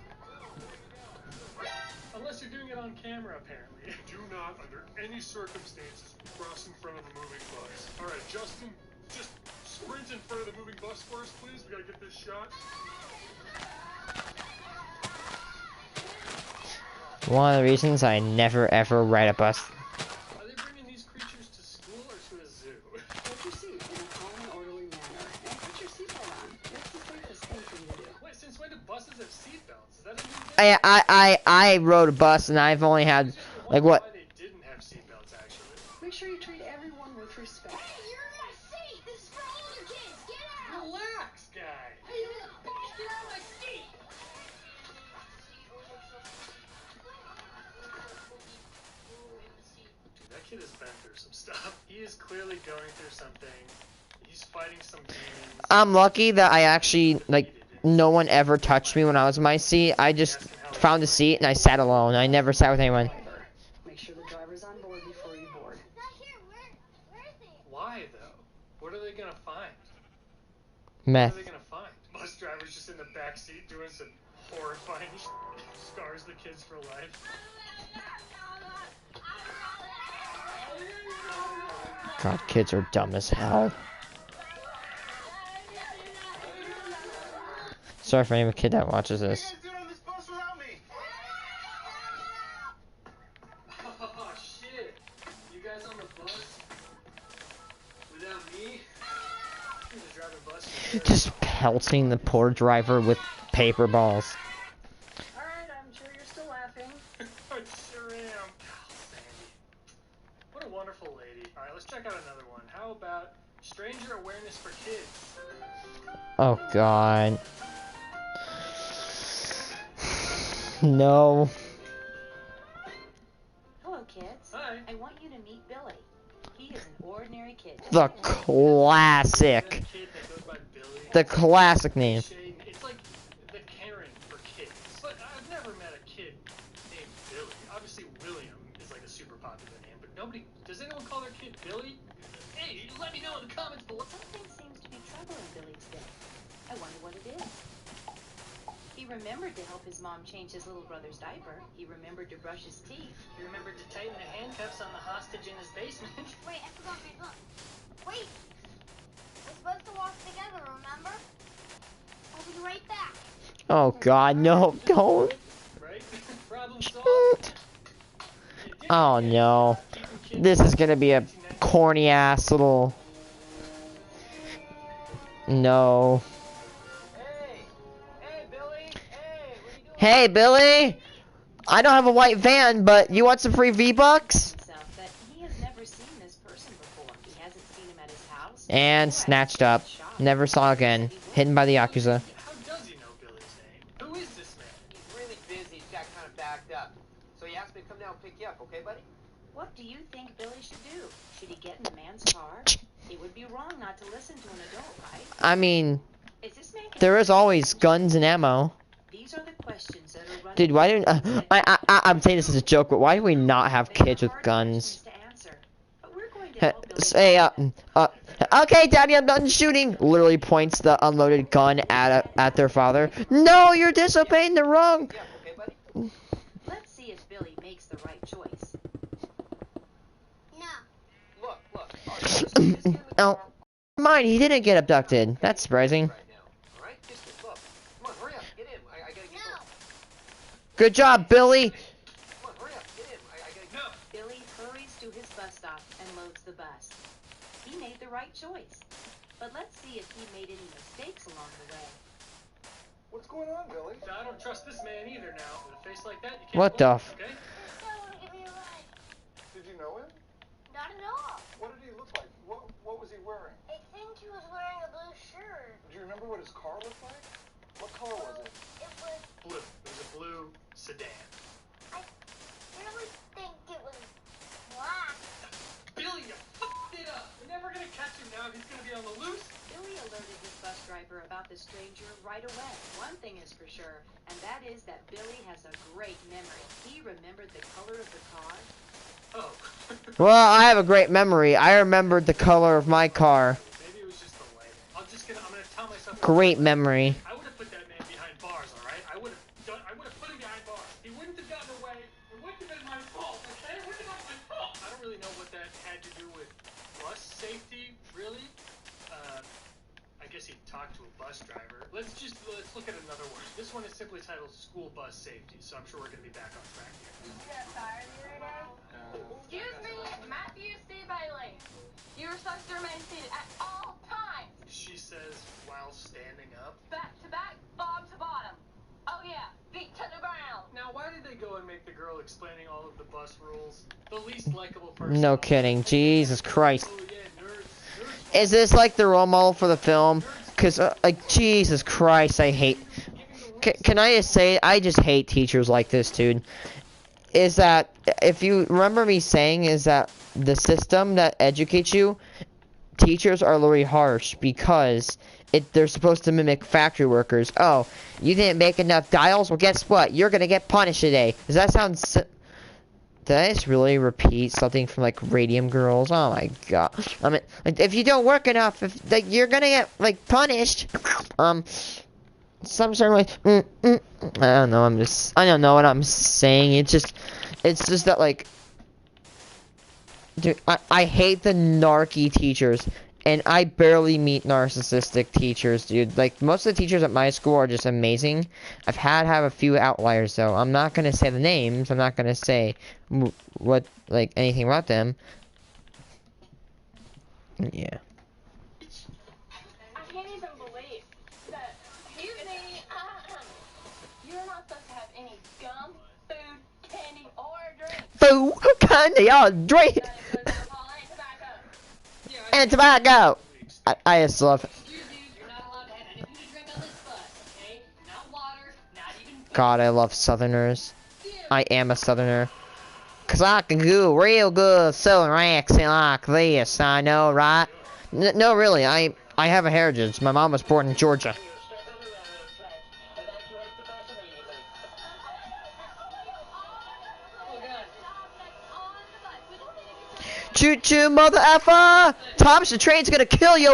Unless you're doing it on camera, apparently. Do not, under any circumstances, cross in front of the moving bus. Alright, Justin, just sprint in front of the moving bus first, please. We gotta get this shot. One of the reasons I never ever ride a bus. Are they bringing these creatures to school or to a zoo? Put your seat in a calm and orderly manner, and put your seatbelt on. It's the safest thing for you to do. Wait, since when do buses have seatbelts? Is that a new thing? I rode a bus and I've only had like what? Why they didn't have seatbelts actually? Make sure you treat everyone with respect. Hey, you're in my seat! This is for older kids! Get out! Relax, guy. Hey, you little bastard, you're on my seat! That kid has been through some stuff. He is clearly going through something. He's fighting some demons. I'm lucky that I actually like no one ever touched me when I was in my seat. I just found a seat and I sat alone. I never sat with anyone. Make sure the driver's on board before you board. Not here. Where is he? Why though? What are they gonna find? Meth. What are they gonna find? Bus driver's just in the back seat doing some horrifying scars the kids for life. God, kids are dumb as hell. Sorry for any kid that watches this. Oh shit! You guys on the bus without me? Who's driving bus? Just pelting the poor driver with paper balls. Alright, I'm sure you're still laughing. I sure am. Oh, Sandy. What a wonderful lady. Alright, let's check out another one. How about stranger awareness for kids? Oh God. No. Hello, kids. Hi. I want you to meet Billy. He is an ordinary kid. The classic. That kid that goes by Billy. The classic name. It's like the Karen for kids. But I've never met a kid named Billy. Obviously, William is like a super popular name, but nobody. Does anyone call their kid Billy? Hey, let me know in the comments below. Something seems to be troubling Billy today. I wonder what it is. He remembered to help his mom change his little brother's diaper. He remembered to brush his teeth. He remembered to tighten the handcuffs on the hostage in his basement. Wait, I forgot my book. Wait! We're supposed to walk together, remember? I'll be right back. Oh God, no, don't. Right? Problem solved. Oh no. This is gonna be a corny ass little. No. Hey, Billy! I don't have a white van, but you want some free V-Bucks? That he has never seen this person before. He hasn't seen him at his house. And snatched up. Never saw again. Hidden by the Yakuza. How does he know Billy's name? Who is this man? He's really busy. He's got kind of backed up. So he asked me to come down and pick you up, okay, buddy? What do you think Billy should do? Should he get in the man's car? It would be wrong not to listen to an adult, right? I mean, Is this man there is always guns and ammo. These are the questions that are running. Dude, why didn't I'm saying this as a joke, but why do we not have kids with guns? Say okay, Daddy, I'm done shooting. Literally points the unloaded gun at their father. No, you're disobeying the wrong. Let's see if Billy makes the right choice. No. Look. Oh, mind, he didn't get abducted. That's surprising. Alright, just look. Come on, hurry up. Get in. I gotta get No. Good job, Billy. Come on, hurry up. Get in. I gotta get Billy hurries to his bus stop and loads the bus. He made the right choice. But let's see if he made any mistakes along the way. What's going on, Billy? I don't trust this man either now. With a face like that, you can't What blame the him, okay? Someone give me a ride. Did you know him? Not at all. What did he look like? What was he wearing? A remember what his car looked like? What color was it? It was. Blue. It was a blue sedan. I really think it was black. Billy, you fucked it up. We're never gonna catch him now. He's gonna be on the loose. Billy alerted his bus driver about the stranger right away. One thing is for sure, and that is that Billy has a great memory. He remembered the color of the car. Oh. Well, I have a great memory. I remembered the color of my car. Maybe it was just the lighting. I'm gonna tell myself. Great memory. I would have put that man behind bars, all right? I would have put him behind bars. He wouldn't have gotten away. It wouldn't have been my fault, okay? It wouldn't have been my fault. I don't really know what that had to do with bus safety, really. I guess he talked to a bus driver. Let's look at another one. This one is simply titled School Bus Safety, so I'm sure we're gonna be back on track here. Did you get fired the other day? Excuse me, Matthew C. Bailey. You are supposed to remain seated at all times. She says while standing up. Back to back, bottom to bottom. Oh yeah, feet to the ground. Now, why did they go and make the girl explaining all of the bus rules the least likable person? No kidding. Jesus Christ. Oh yeah, nerds. Is this like the role model for the film? Cause like Jesus Christ, I hate. Can I just say I just hate teachers like this, dude. Is that if you remember me saying is that the system that educates you, teachers are literally harsh because they're supposed to mimic factory workers. Oh, you didn't make enough dials? Well, guess what? You're gonna get punished today. Does that sound? Did I just really repeat something from like Radium Girls? Oh my god! I mean, like, if you don't work enough, like you're gonna get like punished. Some sort of like, I don't know. I don't know what I'm saying. It's just that like, dude, I hate the narky teachers, and I barely meet narcissistic teachers, dude. Like most of the teachers at my school are just amazing. I've have a few outliers though. I'm not gonna say the names. I'm not gonna say what like anything about them. Yeah. I can't even believe that. Excuse me. You're not supposed to have any gum, food, candy, or drink. Food, candy, or drink, and tobacco. I just love it. God, I love Southerners. I am a Southerner. Cause I can do real good Southern accent like this, I know, right? No, really, I have a heritage. My mom was born in Georgia. Choo choo, mother effer! Thomas, the train's gonna kill you.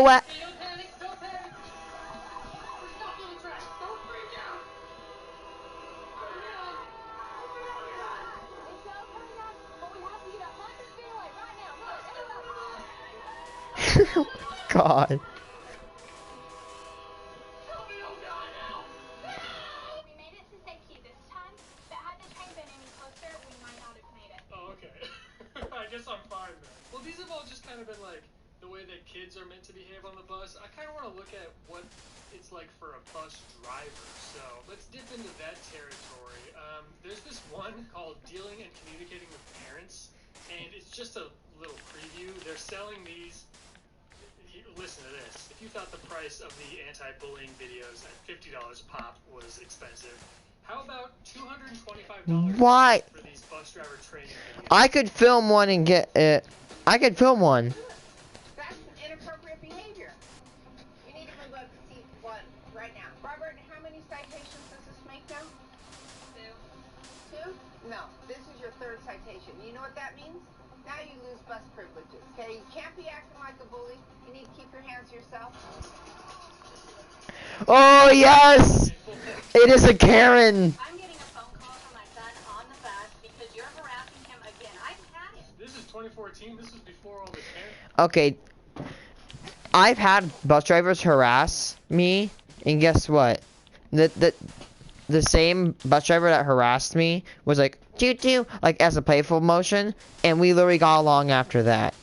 God. We made it to safety this time, but had the train been any closer, we might not have made it. Oh, okay. I guess I'm fine then. Well, these have all just kind of been like the way that kids are meant to behave on the bus. I kind of want to look at what it's like for a bus driver. So let's dip into that territory. There's this one called Dealing and Communicating with Parents, and it's just a little preview. They're selling these. Listen to this. If you thought the price of the anti-bullying videos at $50 pop was expensive, how about $225 Why? for these bus driver training videos? I could film one and get it. I could film one. That's inappropriate behavior. You need to move up to seat 1 right now. Robert, how many citations does this make now? 2. 2? No, this is your 3rd citation. You know what that means? Now you lose bus privileges, okay? You can't be acting like a bully. You need to keep your hands to yourself. Oh yes! It is a Karen. I'm getting a phone call from my son on the bus because you're harassing him again. I've had it. This is 2014. This was before all the Karen. Okay. I've had bus drivers harass me, and guess what? The same bus driver that harassed me was like, choo-choo, like as a playful motion, and we literally got along after that.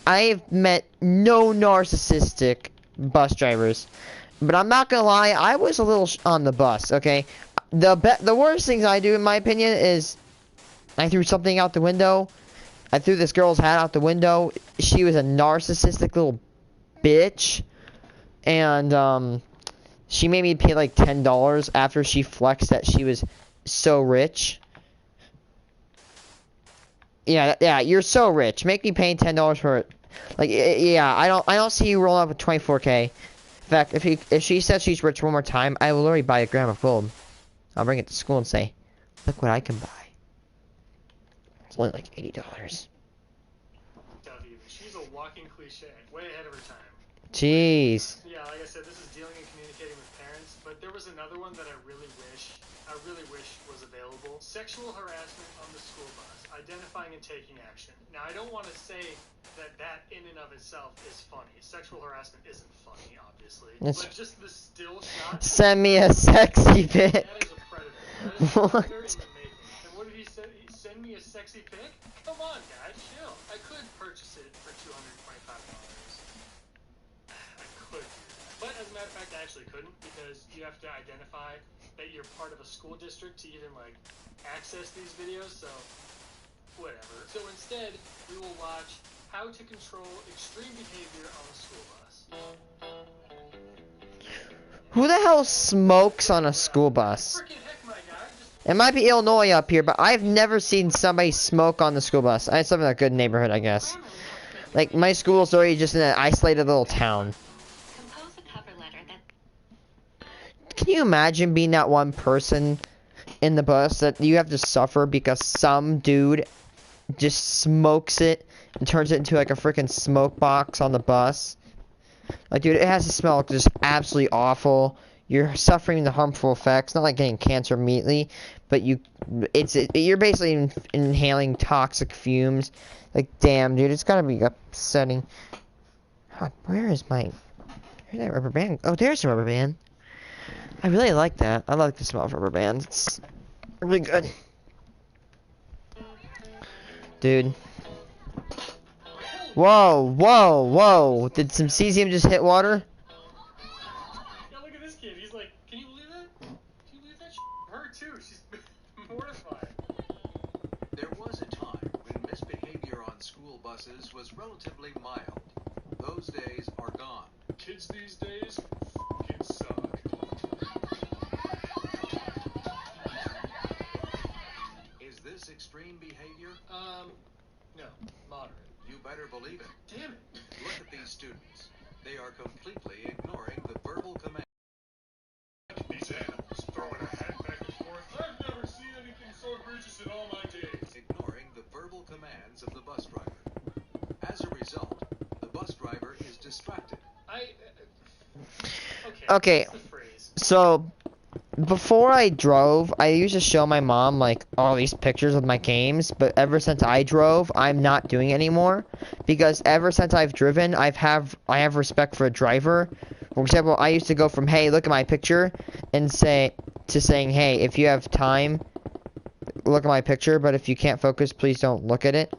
I've met no narcissistic bus drivers, but I'm not gonna lie, I was a little on the bus, okay? The worst things I do, in my opinion, is I threw something out the window. I threw this girl's hat out the window. She was a narcissistic little bitch, and She made me pay like $10 after she flexed that she was so rich. Yeah, you're so rich. Make me pay $10 for it. Like, yeah, I don't see you rolling up with 24K. In fact, if she says she's rich one more time, I will literally buy a gram of gold. I'll bring it to school and say, look what I can buy. It's only like $80. She's a walking cliche, way ahead of her time. Jeez. Yeah, like I said, this is dealing and communicating with parents, but there was another one that I really wish was available. Sexual harassment on the school bus, identifying and taking action. Now, I don't want to say that in and of itself is funny. Sexual harassment isn't funny, obviously. But just the still shot. Send me a sexy pic. That is a predator. That is a predator in the making. And what did he say? Send me a sexy pic? Come on, guys, chill. I could purchase it for $225. I could do that. But as a matter of fact, I actually couldn't, because you have to identify that you're part of a school district to even, like, access these videos, so whatever. So instead, we will watch how to control extreme behavior on the school bus. Who the hell smokes on a school bus? It might be Illinois up here, but I've never seen somebody smoke on the school bus. I live in a good neighborhood, I guess. Like, my school's already just in an isolated little town. Can you imagine being that one person in the bus that you have to suffer because some dude just smokes it and turns it into like a freaking smoke box on the bus? Like, dude, it has to smell just absolutely awful. You're suffering the harmful effects, not like getting cancer immediately, but you're basically inhaling toxic fumes. Like, damn, dude, it's gotta be upsetting. God, where's that rubber band? Oh, there's a rubber band. I really like that. I like the smell of rubber bands. It's really good. Dude. Whoa. Did some cesium just hit water? Yeah, look at this kid. He's like, can you believe that? Can you believe that? Her too. She's mortified. There was a time when misbehavior on school buses was relatively mild. Those days are gone. Kids these days f***ing suck. Is this extreme behavior? No. Moderate. You better believe it. Damn it. Look at these students. They are completely ignoring the verbal command. These animals throwing a hat back and forth. I've never seen anything so egregious in all my days. Ignoring the verbal commands of the bus driver. As a result, the bus driver is distracted. Okay. So, before I drove, I used to show my mom, like, all these pictures of my games, but ever since I drove, I'm not doing it anymore, because ever since I've driven, I have respect for a driver. For example, I used to go from, hey, look at my picture, and saying, hey, if you have time, look at my picture, but if you can't focus, please don't look at it.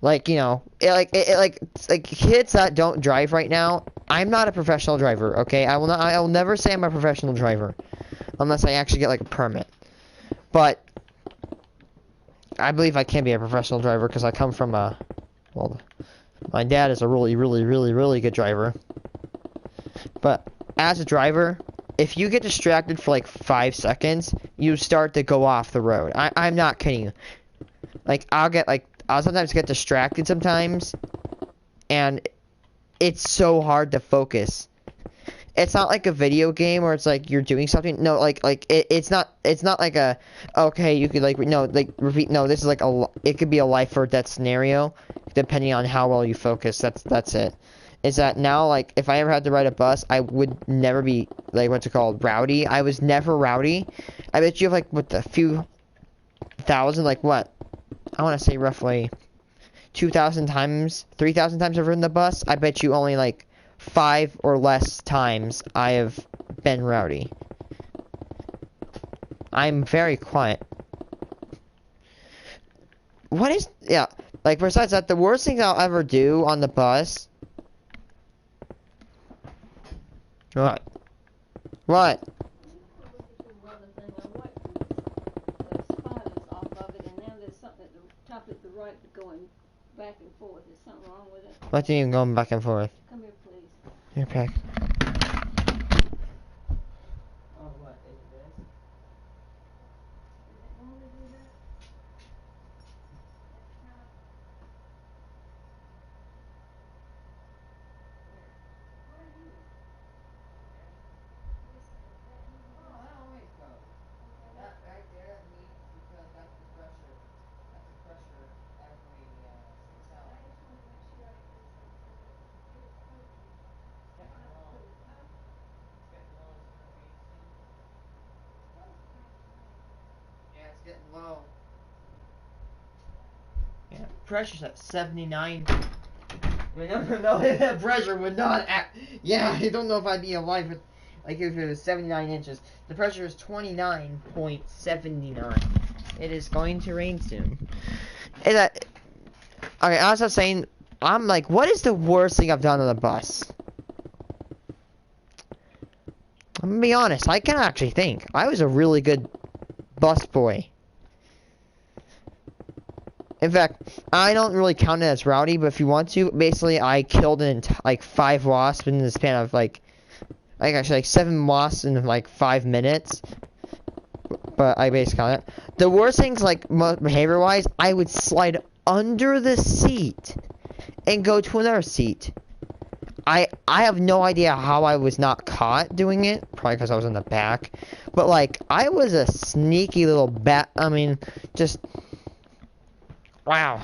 Like, you know, like kids that don't drive right now, I'm not a professional driver, okay? I will never say I'm a professional driver unless I actually get like a permit. But I believe I can be a professional driver because I come from my dad is a really good driver. But as a driver, if you get distracted for like 5 seconds, you start to go off the road. I'm not kidding you. Like, I'll sometimes get distracted sometimes, and it's so hard to focus. It's not like a video game where it's like you're doing something. No, it's not like a, okay, you could repeat. No, this is like it could be a life or death scenario, depending on how well you focus. That's it. Is that now, like, if I ever had to ride a bus, I would never be, like, what's it called, rowdy. I was never rowdy. I bet you have, like, what, a few thousand, like, what? I want to say roughly 2,000 times, 3,000 times I've ridden the bus. I bet you only like 5 or less times I have been rowdy. I'm very quiet. Like, besides that, the worst thing I'll ever do on the bus. What? What? Going back and forth. Is something wrong with it? What do you mean going back and forth? Come here, please. Here, Peck. Wow. Yeah, pressure's at 79. No, that pressure would not act. Yeah, I don't know if I'd be alive with, like, if it was 79 inches. The pressure is 29.79. It is going to rain soon. Okay, as I was saying, I'm like, what is the worst thing I've done on the bus? I'm gonna be honest, I can actually think. I was a really good bus boy. In fact, I don't really count it as rowdy, but if you want to, basically I killed like 5 wasps in the span of like actually like 7 wasps in like 5 minutes. But I basically count it. The worst things, like behavior-wise, I would slide under the seat and go to another seat. I have no idea how I was not caught doing it. Probably because I was in the back. But like, I was a sneaky little bat. I mean, just wow.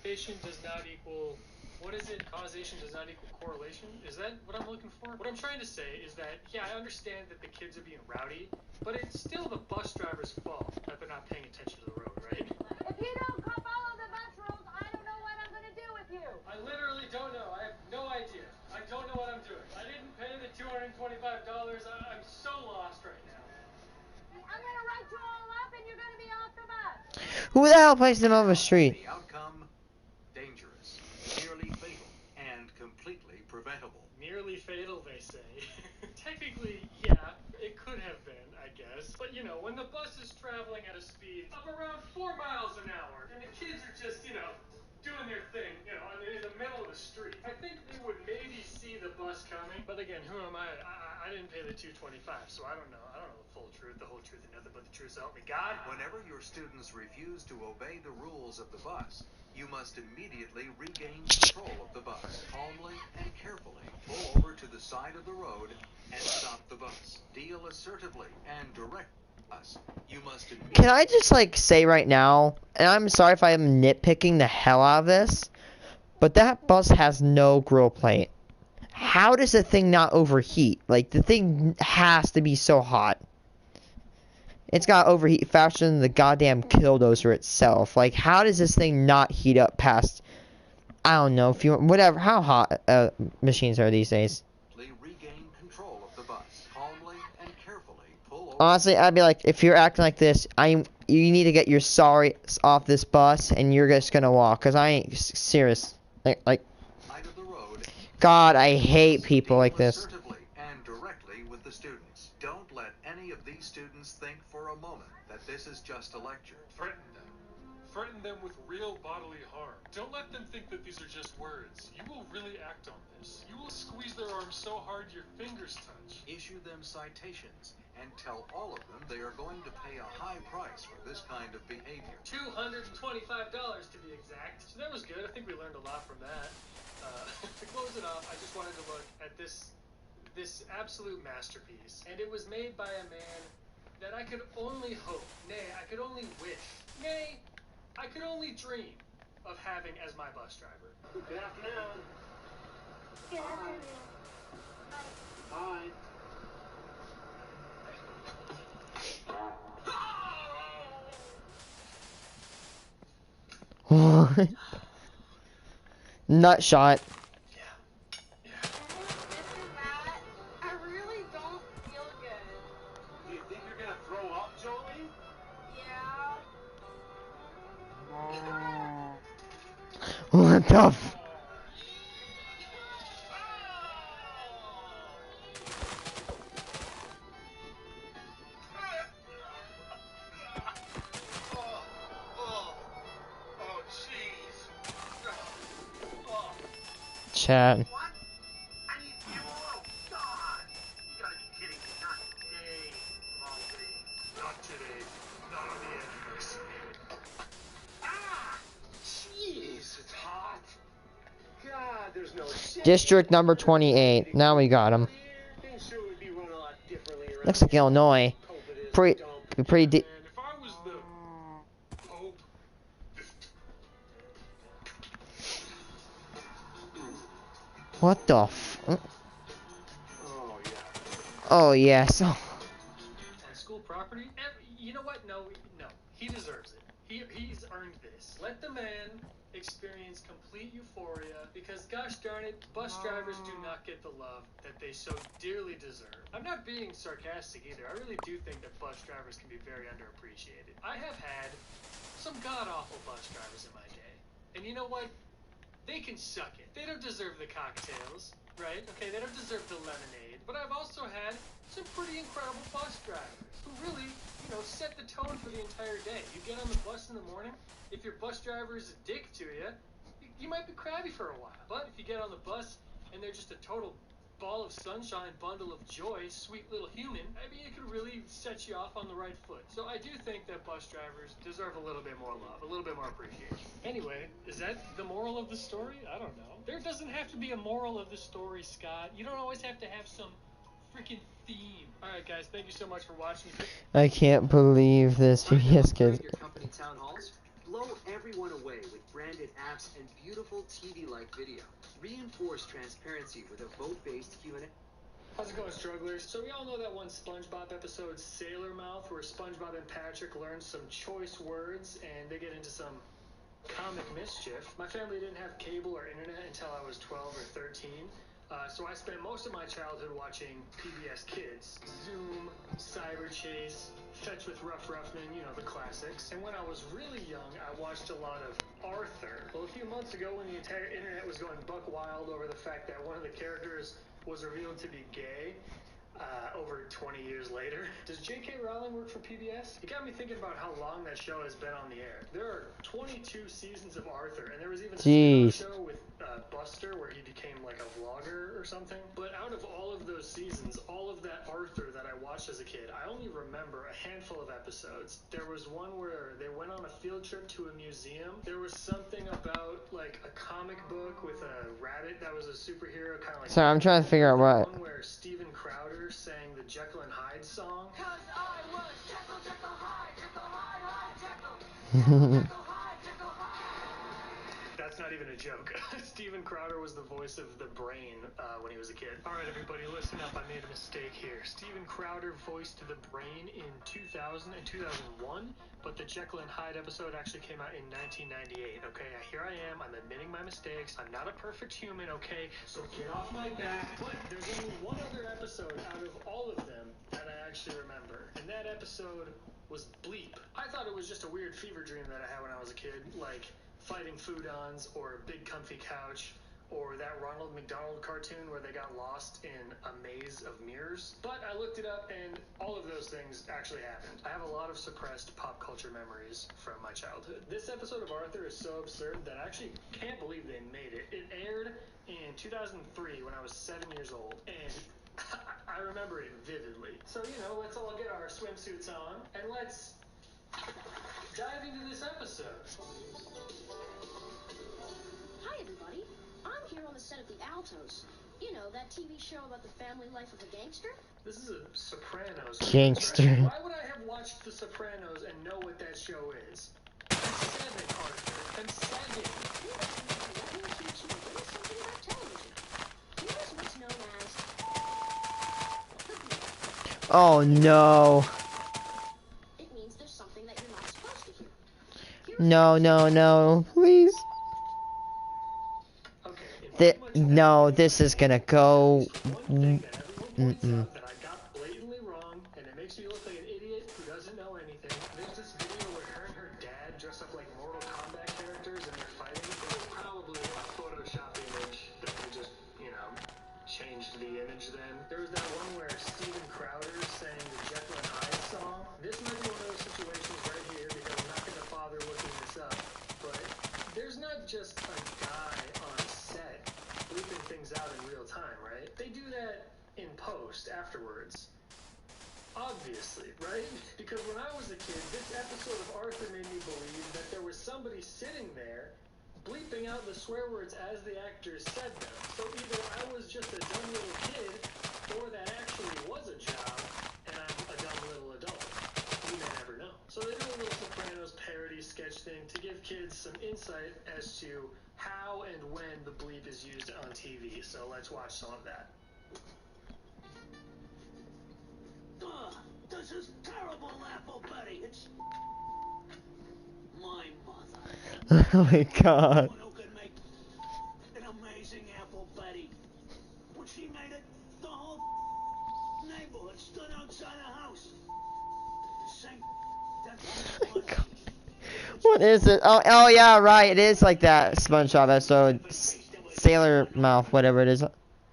Causation does not equal, what is it? Causation does not equal correlation? Is that what I'm looking for? What I'm trying to say is that, yeah, I understand that the kids are being rowdy, but it's still the bus driver's fault that they're not paying attention to the road, right? If you don't follow the bus rules, I don't know what I'm going to do with you. I literally don't know. I have no idea. I don't know what I'm doing. I didn't pay the $225. I'm so lost right now. I'm going to write you all up and you're going to be off the bus. Who the hell placed them on the street? The outcome, dangerous, nearly fatal, and completely preventable. Nearly fatal, they say. Technically, yeah, it could have been, I guess. But, you know, when the bus is traveling at a speed of around 4 miles an hour, and the kids are just, you know, doing their thing, you know, in the middle of the street, I think they would maybe see the bus coming. But again, who am I? I didn't pay the $225, so I don't know. I don't know the full truth, the whole truth, and nothing but the truth. So help me God. Whenever your students refuse to obey the rules of the bus, you must immediately regain control of the bus. Calmly and carefully pull over to the side of the road and stop the bus. Deal assertively and direct us. You must Can I just like say right now, and I'm sorry if I'm nitpicking the hell out of this, but that bus has no grill plate. How does the thing not overheat? Like, the thing has to be so hot. It's got to overheat faster than the goddamn killdozer itself. Like, how does this thing not heat up past, I don't know, if you whatever, how hot machines are these days? regain control of the bus. Calmly and carefully pull over. Honestly, I'd be like, if you're acting like this, you need to get your sorry off this bus, and you're just gonna walk, cause I ain't serious. Like, God, I hate people like this. Assertively and directly with the students. Don't let any of these students think for a moment that this is just a lecture. Threaten them. Threaten them with real bodily harm. Don't let them think that these are just words. You will really act on this. You will squeeze their arms so hard your fingers touch. Issue them citations and tell all of them they are going to pay a high price for this kind of behavior. $225 to be exact. So that was good. I think we learned a lot from that. To close it off, I just wanted to look at this absolute masterpiece. And it was made by a man that I could only hope, nay, I could only wish, nay, I could only dream of having as my bus driver. Good afternoon. Good afternoon. Hi. What? Nut shot. I really don't feel good. Do you think you're gonna throw up, Joey? Yeah. What the f- Chat. Not today. Not on the anniversary. Jeez, it's hot. God, there's no shit. District number 28. Now we got him. Things sure would be run a lot differently around. Looks like Illinois. Pretty If I was the Pope, What the f- Oh yes. on school property. property. You know what? No, he deserves it. He's earned this. Let the man experience complete euphoria, because gosh darn it, bus drivers do not get the love that they so dearly deserve. I'm not being sarcastic either. I really do think that bus drivers can be very underappreciated. I have had some god-awful bus drivers in my day. And you know what? They can suck it. They don't deserve the cocktails, right? Okay, they don't deserve the lemonade. But I've also had some pretty incredible bus drivers who really, set the tone for the entire day. You get on the bus in the morning, if your bus driver is a dick to you, you might be crabby for a while. But if you get on the bus and they're just a total ball of sunshine, bundle of joy, sweet little human, I mean, it could really set you off on the right foot. So I do think that bus drivers deserve a little bit more love, a little bit more appreciation. Anyway, is that the moral of the story? I don't know. There doesn't have to be a moral of the story, Scott. You don't always have to have some freaking theme. Alright guys, thank you so much for watching. I can't believe this VS kids. Your company town halls? Blow everyone away with branded apps and beautiful TV-like video. Reinforce transparency with a vote-based Q&A. How's it going, strugglers? So we all know that one SpongeBob episode, Sailor Mouth, where SpongeBob and Patrick learn some choice words and they get into some comic mischief. My family didn't have cable or internet until I was 12 or 13. So I spent most of my childhood watching PBS Kids, Zoom, Cyber Chase, Fetch with Rough Ruffman, the classics. And when I was really young, I watched a lot of Arthur. Well, a few months ago when the entire internet was going buck wild over the fact that one of the characters was revealed to be gay, over 20 years later. Does J.K. Rowling work for PBS? It got me thinking about how long that show has been on the air. There are 22 seasons of Arthur, and there was even a spin-off show with Buster where he became like a vlogger or something. But out of all of those seasons, all of that Arthur that I watched as a kid, I only remember a handful of episodes. There was one where they went on a field trip to a museum. There was something about like a comic book with a rabbit that was a superhero, kind of like... Sorry, I'm trying to figure out what. One where Steven Crowder sang the Jekyll and Hyde song. 'Cause I was Jekyll, Jekyll, Hyde, Jekyll, Hyde, Hyde, Jekyll. Jekyll, Hyde, Jekyll, Hyde. That's not even a joke. Steven Crowder was the voice of the Brain when he was a kid. All right, everybody, listen up. I made a mistake here. Steven Crowder voiced the Brain in 2000 and 2001, but the Jekyll and Hyde episode actually came out in 1998. Okay, here I am. I'm admitting my mistakes. I'm not a perfect human, okay? So get off my back. But there's only one other episode out of all of them that I actually remember, and that episode was Bleep. I thought it was just a weird fever dream that I had when I was a kid, like fighting foodons or a big comfy couch, or that Ronald McDonald cartoon where they got lost in a maze of mirrors. But I looked it up and all of those things actually happened. I have a lot of suppressed pop culture memories from my childhood. This episode of Arthur is so absurd that I actually can't believe they made it. It aired in 2003 when I was 7 years old, and I remember it vividly. So, let's all get our swimsuits on and let's dive into this episode. Hi, everybody. I'm here on the set of The Altos. You know, that TV show about the family life of a gangster? This is a Sopranos. Gangster. Right? Why would I have watched The Sopranos and know what that show is? I'm 7, Arthur. I'm 7. Let me teach you a little something about television. Here's what's known as... Oh no. It means there's something that you're not supposed to hear. No, no, no. Please. No, this is gonna go. That I got blatantly wrong, and it makes me look like an idiot who doesn't know anything. There's this video where her and her dad dress up like Mortal Kombat characters and they're fighting. It was probably a Photoshop image that they just, changed the image then. There was that one where Steven Crowder sang the Jekyll and Hyde song. This might be one of those situations right here because I'm not going to bother looking this up. But there's not just a guy on set bleeping things out in real time, right? They do that in post afterwards. Obviously, right? Because when I was a kid, this episode of Arthur made me believe that there was somebody sitting there bleeping out the swear words as the actors said them. So either I was just a dumb little kid, or that actually was a job, and I'm a dumb little adult. You may never know. So they do a little Sopranos parody sketch thing to give kids some insight as to how and when the bleep is used on TV. So let's watch some of that. This is terrible, Apple Betty. It's my mother. Oh my god. One who could make an amazing Apple Betty. When she made it, the whole neighborhood stood outside the house. Sing. What is it? Oh yeah, right. It is like that SpongeBob episode. Sailor Mouth, whatever it is.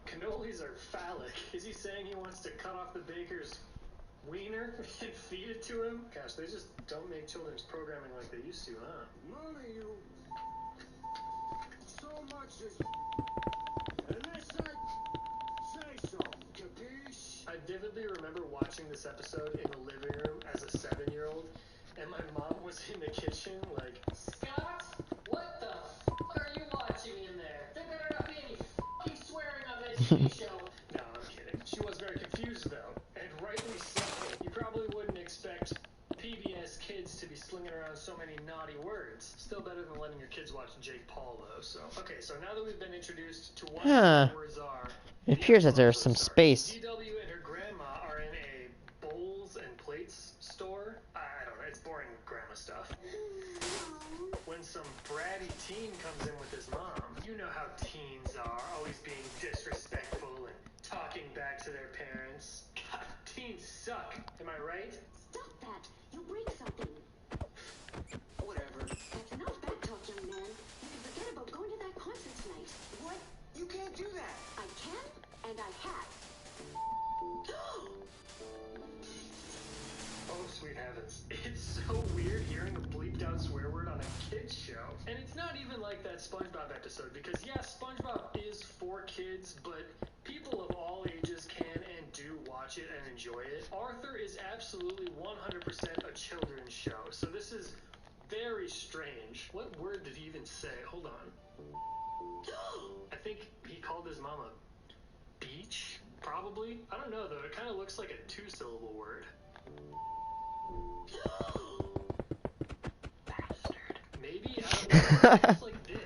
Cannolis are phallic. Is he saying he wants to cut off the baker's wiener and feed it to him? Gosh, they just don't make children's programming like they used to, huh? None of you so much as unless I say so. Capiche? I vividly remember watching this episode in the living room as a 7-year-old, and my mom was in the kitchen like, Scott, what the f*** are you watching in there? There better not be any f***ing swearing on that TV show. No, I'm kidding. She was very confused though, and rightly so. You probably wouldn't expect PBS kids to be slinging around so many naughty words. Still better than letting your kids watch Jake Paul though, so. Okay, so now that we've been introduced to what words are, It appears that there's some space. DW and her grandma are in a bowls and plates store. I don't know, it's boring grandma stuff. When some bratty teen comes in with his mom, you know how teens are, always being disrespectful and talking back to their parents. God, teens suck. Am I right? Stop that. You'll break something. Whatever. That's enough back talk, young man. You can forget about going to that concert tonight. What? You can't do that. I can, and I have. Oh, sweet heavens. It's so weird hearing a bleeped out swear word on a kid's show. And it's not even like that SpongeBob episode, because yes, SpongeBob is for kids, but people of all ages can and do watch it and enjoy it. Arthur is absolutely 100% a children's show, so this is very strange. What word did he even say? Hold on. I think he called his mom a beach, probably. I don't know though, it kind of looks like a 2-syllable word. Bastard. Maybe I don't know, it's like this.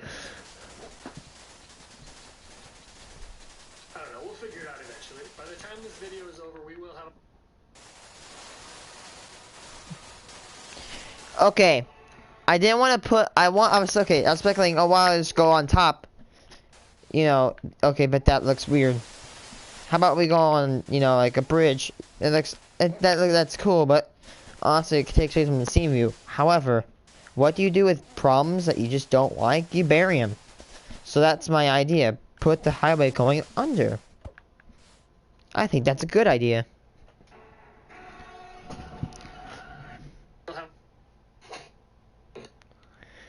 I don't know, we'll figure it out eventually. By the time this video is over, we will have... Okay. I didn't want to put... I was speculating, oh wow, let's go on top. You know, okay, but that looks weird. How about we go on, you know, like a bridge? It looks... that's cool, but... honestly, it takes away from the scene view. However, what do you do with problems that you just don't like? You bury them. So that's my idea. Put the highway going under. I think that's a good idea.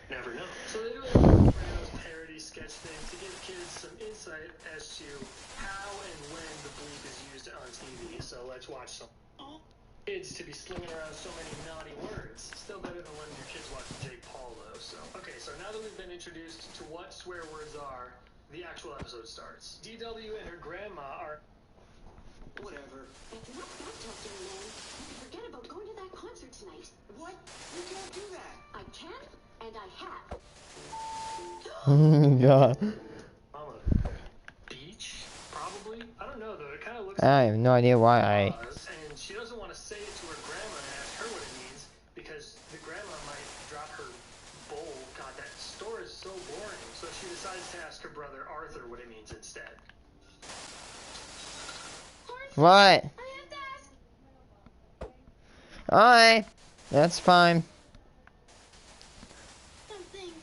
Never know. So they do a random parody sketch thing to give kids some insight as to how and when the bleep is used on TV. So let's watch some. Kids to be slinging around so many naughty words. Still better than letting your kids watch Jake Paul though, so. Okay, so now that we've been introduced to what swear words are, the actual episode starts. DW and her grandma are... Whatever. That's enough back talk, young man. You can forget about going to that concert tonight. What? You can't do that. I can, and I have. Oh god. Beach? Probably? I don't know though, it kind of looks I have no idea why I... and she doesn't want to say it to her grandma and ask her what it means, because the grandma might drop her bowl. God, that store is so boring. So she decides to ask her brother Arthur what it means instead. What? Alright. That's fine. Something.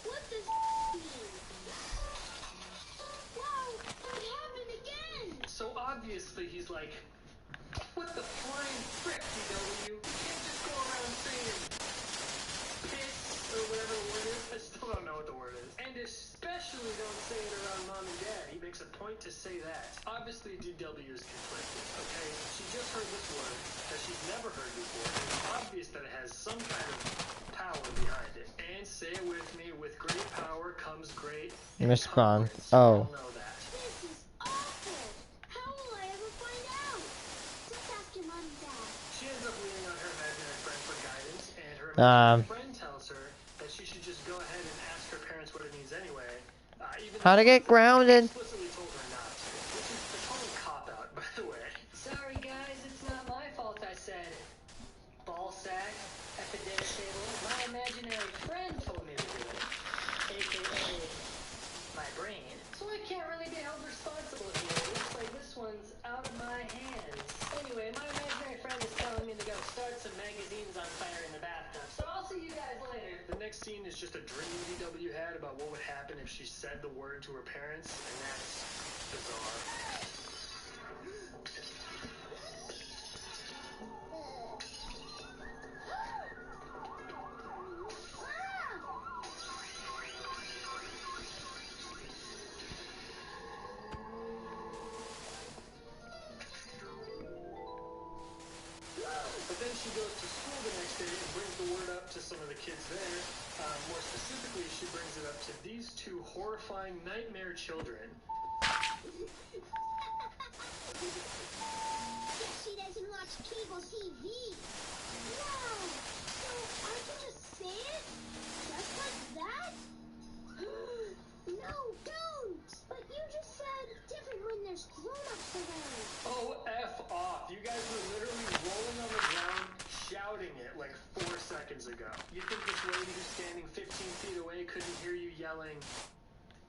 What does mean? Whoa! It happened again! So obviously he's like, what the flying frick, DW? You can't just go around saying piss or whatever the word is. I still don't know what the word is. And especially don't say it around mom and dad. He makes a point to say that. Obviously DW is conflicted, okay? She just heard this word that she's never heard before. It's obvious that it has some kind of power behind it. And say it with me, with great power comes great Respawn. encumbrance. Oh. We all know that. This is awful! How will I ever find out? Just ask your mom and dad. She ends up leaning on her imaginary friend for guidance, and her imaginary friend tells her that she should just go ahead and ask her parents what it means anyway. Even How to get grounded? explicitly told her not to, which is a total cop-out, by the way. Sorry guys, it's not my fault I the dinner table. My imaginary friend told me to do it. AKA my brain. So I can't really be held responsible here. It looks like this one's out of my hands. Anyway, my imaginary friend is telling me to go start some magazines on fire in the bathtub. So I'll see you guys later. The next scene is just a dream DW had about what would happen if she said the word to her parents, and that's bizarre. But then she goes to school the next day and brings the word up to some of the kids there. More specifically, she brings it up to these two horrifying nightmare children. Guess she doesn't watch cable TV. Wow! So I can just say it? Just like that? No, don't! But you just said different when there's grown-ups around. Oh, F off. You guys were literally rolling on the ground, shouting it like 4 seconds ago. You think this lady who's standing 15 feet away couldn't hear you yelling,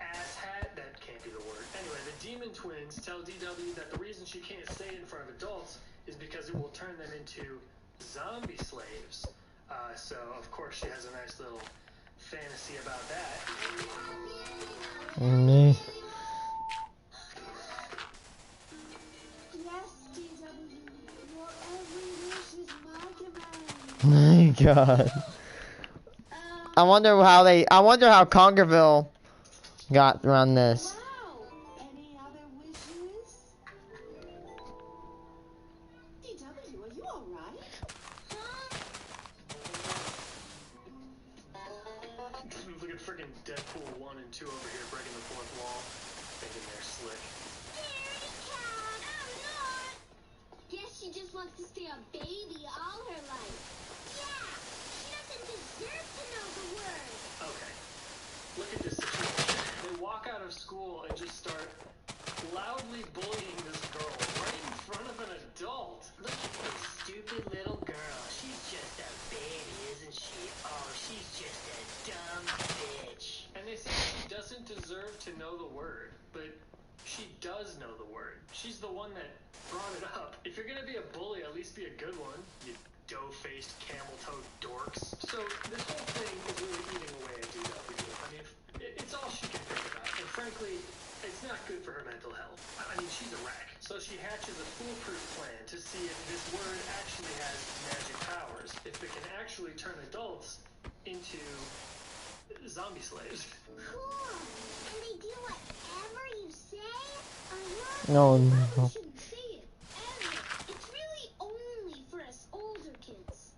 asshat? That can't be the word. Anyway, the demon twins tell DW that the reason she can't say it in front of adults is because it will turn them into zombie slaves. So, of course, she has a nice little fantasy about that. Mm. Yes, DW. Your every wish is my command. My God. I wonder how Congerville got around this. Wow. Any other wishes? DW, are you alright? Look at freaking Deadpool 1 and 2 over here breaking the fourth wall. Thinking they're slick. Guess she just wants to stay a baby all her life. Yeah, she doesn't deserve to know the word. Okay. Look at this situation. They walk out of school and just start loudly bullying this girl right in front of an adult. Look at this stupid little girl. She's just a baby, isn't she? Oh, she's just a dumb bitch. And they say she doesn't deserve to know the word, but she does know the word. She's the one that brought it up. If you're gonna be a bully, at least be a good one, you dough-faced, camel-toed dorks. So this whole thing is really eating away at DW. I mean, it's all she can think about. And frankly, it's not good for her mental health. I mean, she's a wreck. So she hatches a foolproof plan to see if this word actually has magic powers. If it can actually turn adults into zombie slaves. Cool. Can they do whatever you say? No, no. You shouldn't say it ever. It's really only for us older kids.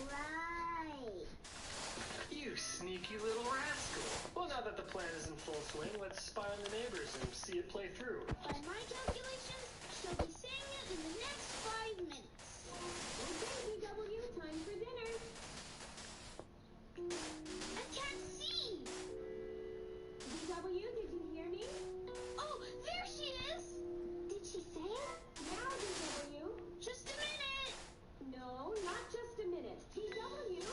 Right. You sneaky little rascal. Well, now that the plan is in full swing, let's spy on the neighbors and see it play through. By my calculations, she'll be saying it in the next 5 minutes. Okay, DW, time for dinner. I can't see. DW, did you hear me? Oh, there she is. Did she say it? Now, DW. Just a minute. No, not just a minute. DW,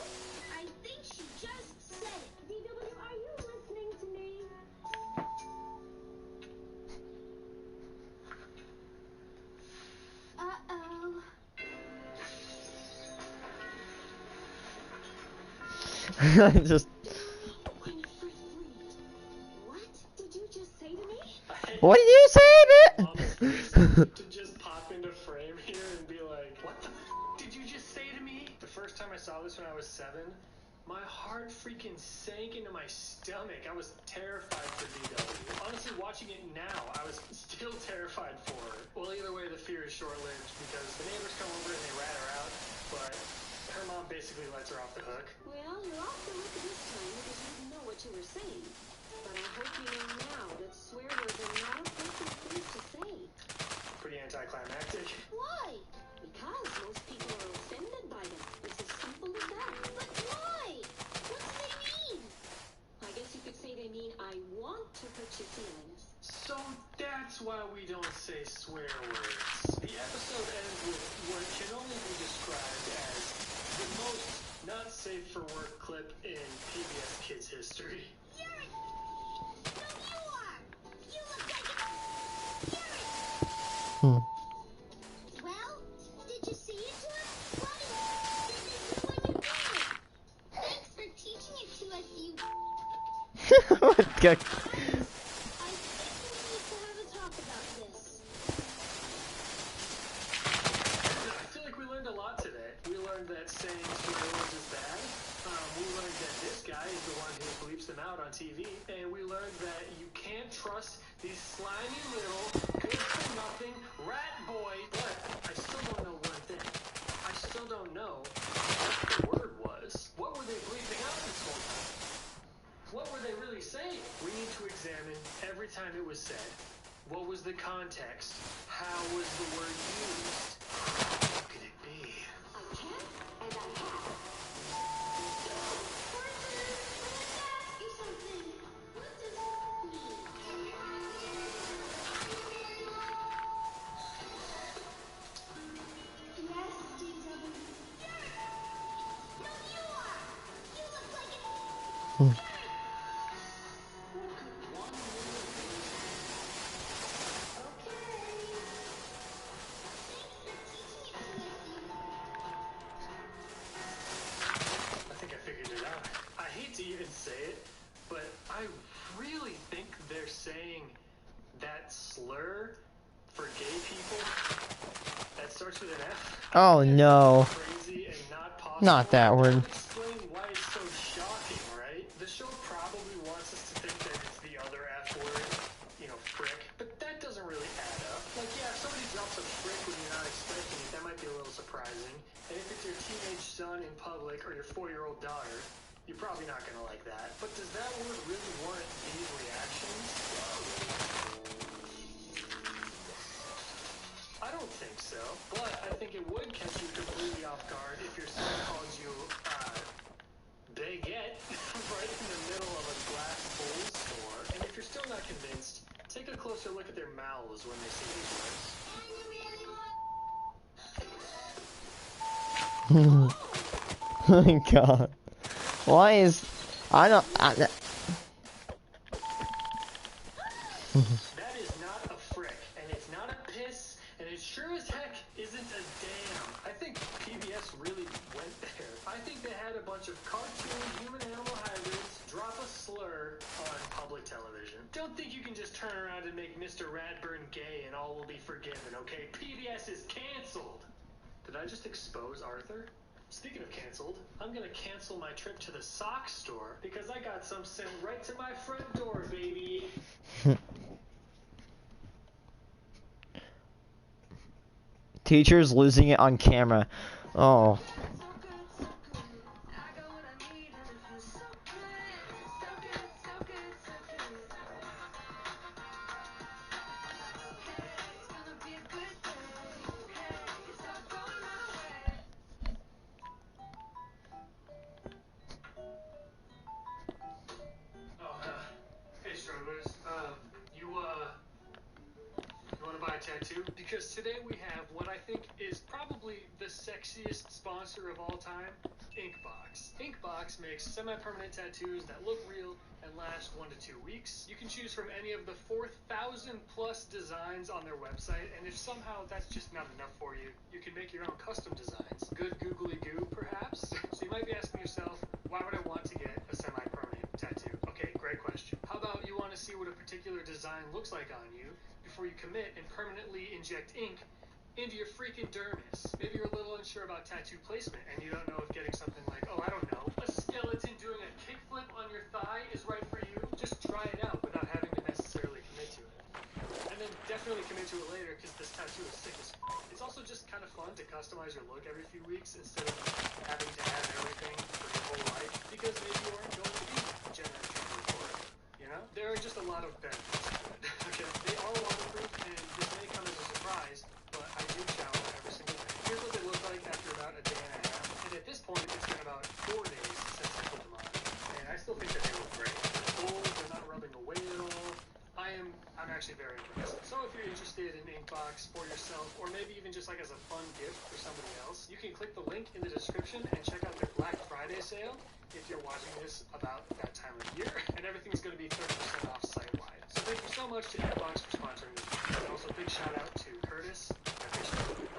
I think she just said it. DW, are you listening to me? Uh-oh. Just. What did you just say to me? What did you say, bitch? To just pop into frame here and be like, what the f did you just say to me? The first time I saw this when I was 7, my heart freaking sank into my stomach. I was terrified for DW. Honestly, watching it now, I was still terrified for her. Well, either way, the fear is short-lived because the neighbors come over and they rat her out, but her mom basically lets her off the hook. Well, you're off the hook this time because you didn't know what you were saying. But I hope you know now that swear words are not appropriate things to say. Pretty anticlimactic. Why? Because most people are offended by them. It's as simple as that. But why? What do they mean? I guess you could say they mean I want to hurt your feelings. So that's why we don't say swear words. The episode ends with what can only be described as the most not safe for work clip in PBS Kids history. Well, did you see it to us? What did you do when you did? Thanks for teaching it to us, you. What the- I think we need to have a talk about this. I feel like we learned a lot today. We learned that saying spoilers is bad. We learned that this guy is the one who bleeps them out on TV. And we learned that you can't trust these slimy little, good-for-nothing rat boys. But I still don't know one thing. I still don't know what the word was. What were they bleeping out this whole time? What were they really saying? We need to examine every time it was said. What was the context? How was the word used? What could it be? I can and I have. Arthur, let's ask you something. What does it mean? Yes, DW. No, you are. You look like it. I think I figured it out. I hate to even say it, but I really think they're saying that slur for gay people that starts with an F. Oh no. Crazy and not possible. Not that word. Explain why it's so shocking, right? The show probably wants us to think that it's the other F word, you know, frick, but that doesn't really add up. Like, yeah, if somebody drops a frick when you're not expecting it, that might be a little surprising. And if it's your teenage son in public or your 4-year-old daughter, you're probably not going to like that. But does that word really warrant these reactions? I don't think so, but I think it would catch you completely off guard if your son called you, baguette right in the middle of a glass bowl store. And if you're still not convinced, take a closer look at their mouths when they say these words. Oh my god. Why is... I don't... That is not a frick, and it's not a piss, and it sure as heck isn't a damn. I think PBS really went there. I think they had a bunch of cartoon human-animal hybrids drop a slur on public television. Don't think you can just turn around and make Mr. Radburn gay and all will be forgiven, okay? PBS is canceled! Did I just expose Arthur? Speaking of canceled, I'm gonna cancel my trip to the sock store because I got some sent right to my front door, baby. Teachers losing it on camera. Oh. Hey, strugglers. You want to buy a tattoo? Because today we have what I think is probably the sexiest sponsor of all time, Inkbox. Inkbox makes semi-permanent tattoos that look real and last 1 to 2 weeks. You can choose from any of the 4,000 plus designs on their website, and if somehow that's just not enough for you, you can make your own custom designs. Good googly goo, perhaps? So you might be asking yourself, why would I want to get a semi-permanent tattoo? Okay, great question. How about you want to see what a particular design looks like on you before you commit and permanently inject ink into your freaking dermis? Maybe you're a little unsure about tattoo placement and you don't know if getting something like, oh, I don't know, a skeleton doing a kickflip on your thigh is right for you. Just try it out without having to necessarily commit to it. And then definitely commit to it later because this tattoo is sick as f***. It's also just kind of fun to customize your look every few weeks instead of having to have everything for your whole life because maybe you aren't going to be generationally poor. You know? There are just a lot of benefits to it. Okay? They are waterproof and this may come as a surprise, but I do shower every single day. Here's what they look like after about a day and a half. And at this point, it's been about 4 days since I put them on. And I still think that they look great. They're cold, they're not rubbing away at all. I'm actually very impressed. So if you're interested in Inkbox for yourself, or maybe even just like as a fun gift for somebody else, you can click the link in the description and check out their Black Friday sale if you're watching this about that time of year, and everything's going to be 30% off site-wide. So thank you so much to Xbox for sponsoring this video. And also big shout out to Curtis. I appreciate it.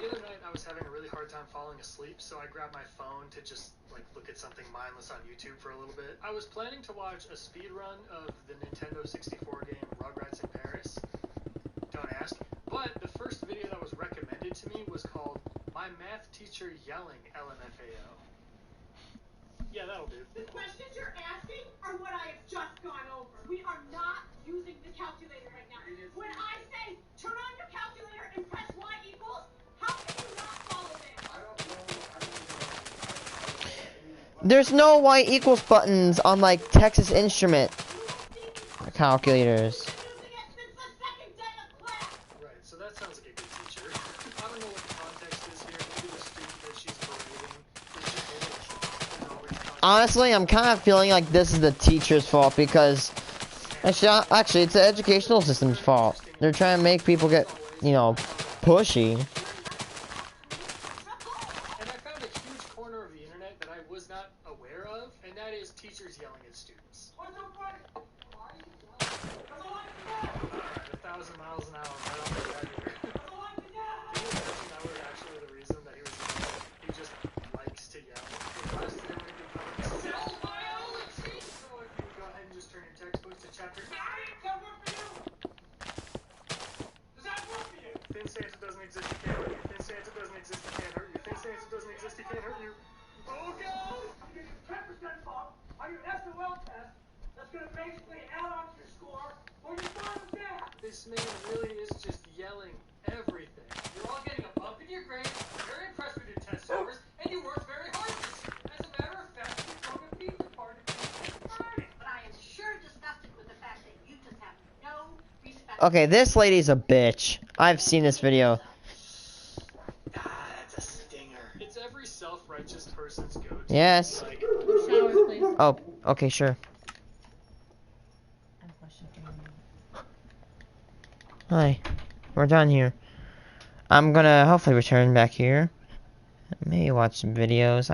The other night I was having a really hard time falling asleep, so I grabbed my phone to just like look at something mindless on YouTube for a little bit. I was planning to watch a speed run of the Nintendo 64 game Rugrats in Paris. Don't ask. But the first video that was recommended to me was called My Math Teacher Yelling LMFAO. Yeah, that'll do. The questions you're asking are what I have just gone over. We are not using the calculator right now. When I say turn on your calculator and press y equals, how can you not follow this? There's no y equals buttons on like Texas Instrument calculators. Right, so that sounds like a good teacher. I don't know what the context is here. Maybe the student that she's berating is just a little and always talking. Honestly, I'm kind of feeling like this is the teacher's fault because actually it's the educational system's fault. They're trying to make people get, you know, pushy. And I found a huge corner of the internet that I was not aware of, and that is teachers yelling at students. Alright, 1,000 miles an hour right off the bat here. Can you imagine that was actually the reason that he was yelling? He just likes to yell. So if you go ahead and just turn your textbooks to chapter 9. Does that work for you? Thin Santa doesn't exist, he can't hurt you. Thin Santa doesn't exist, he can't hurt you. Thin Santa doesn't exist, he can't hurt you. Oh god! You get 10% off on your SOL test. That's going to basically add on to your score for your final exam. This man really is just yelling everything. You're all getting a bump in your grades, very impressed with your test scores, and you worked very hard this year. As a matter of fact, you thrown a pizza party. But I am sure disgusted with the fact that you just have no respect. Okay, this lady's a bitch. I've seen this video. That's a stinger. It's every self-righteous person's go-to. Yes. Like, Showers, please. Oh, okay, sure. Hi. We're done here. I'm gonna hopefully return back here. Maybe watch some videos.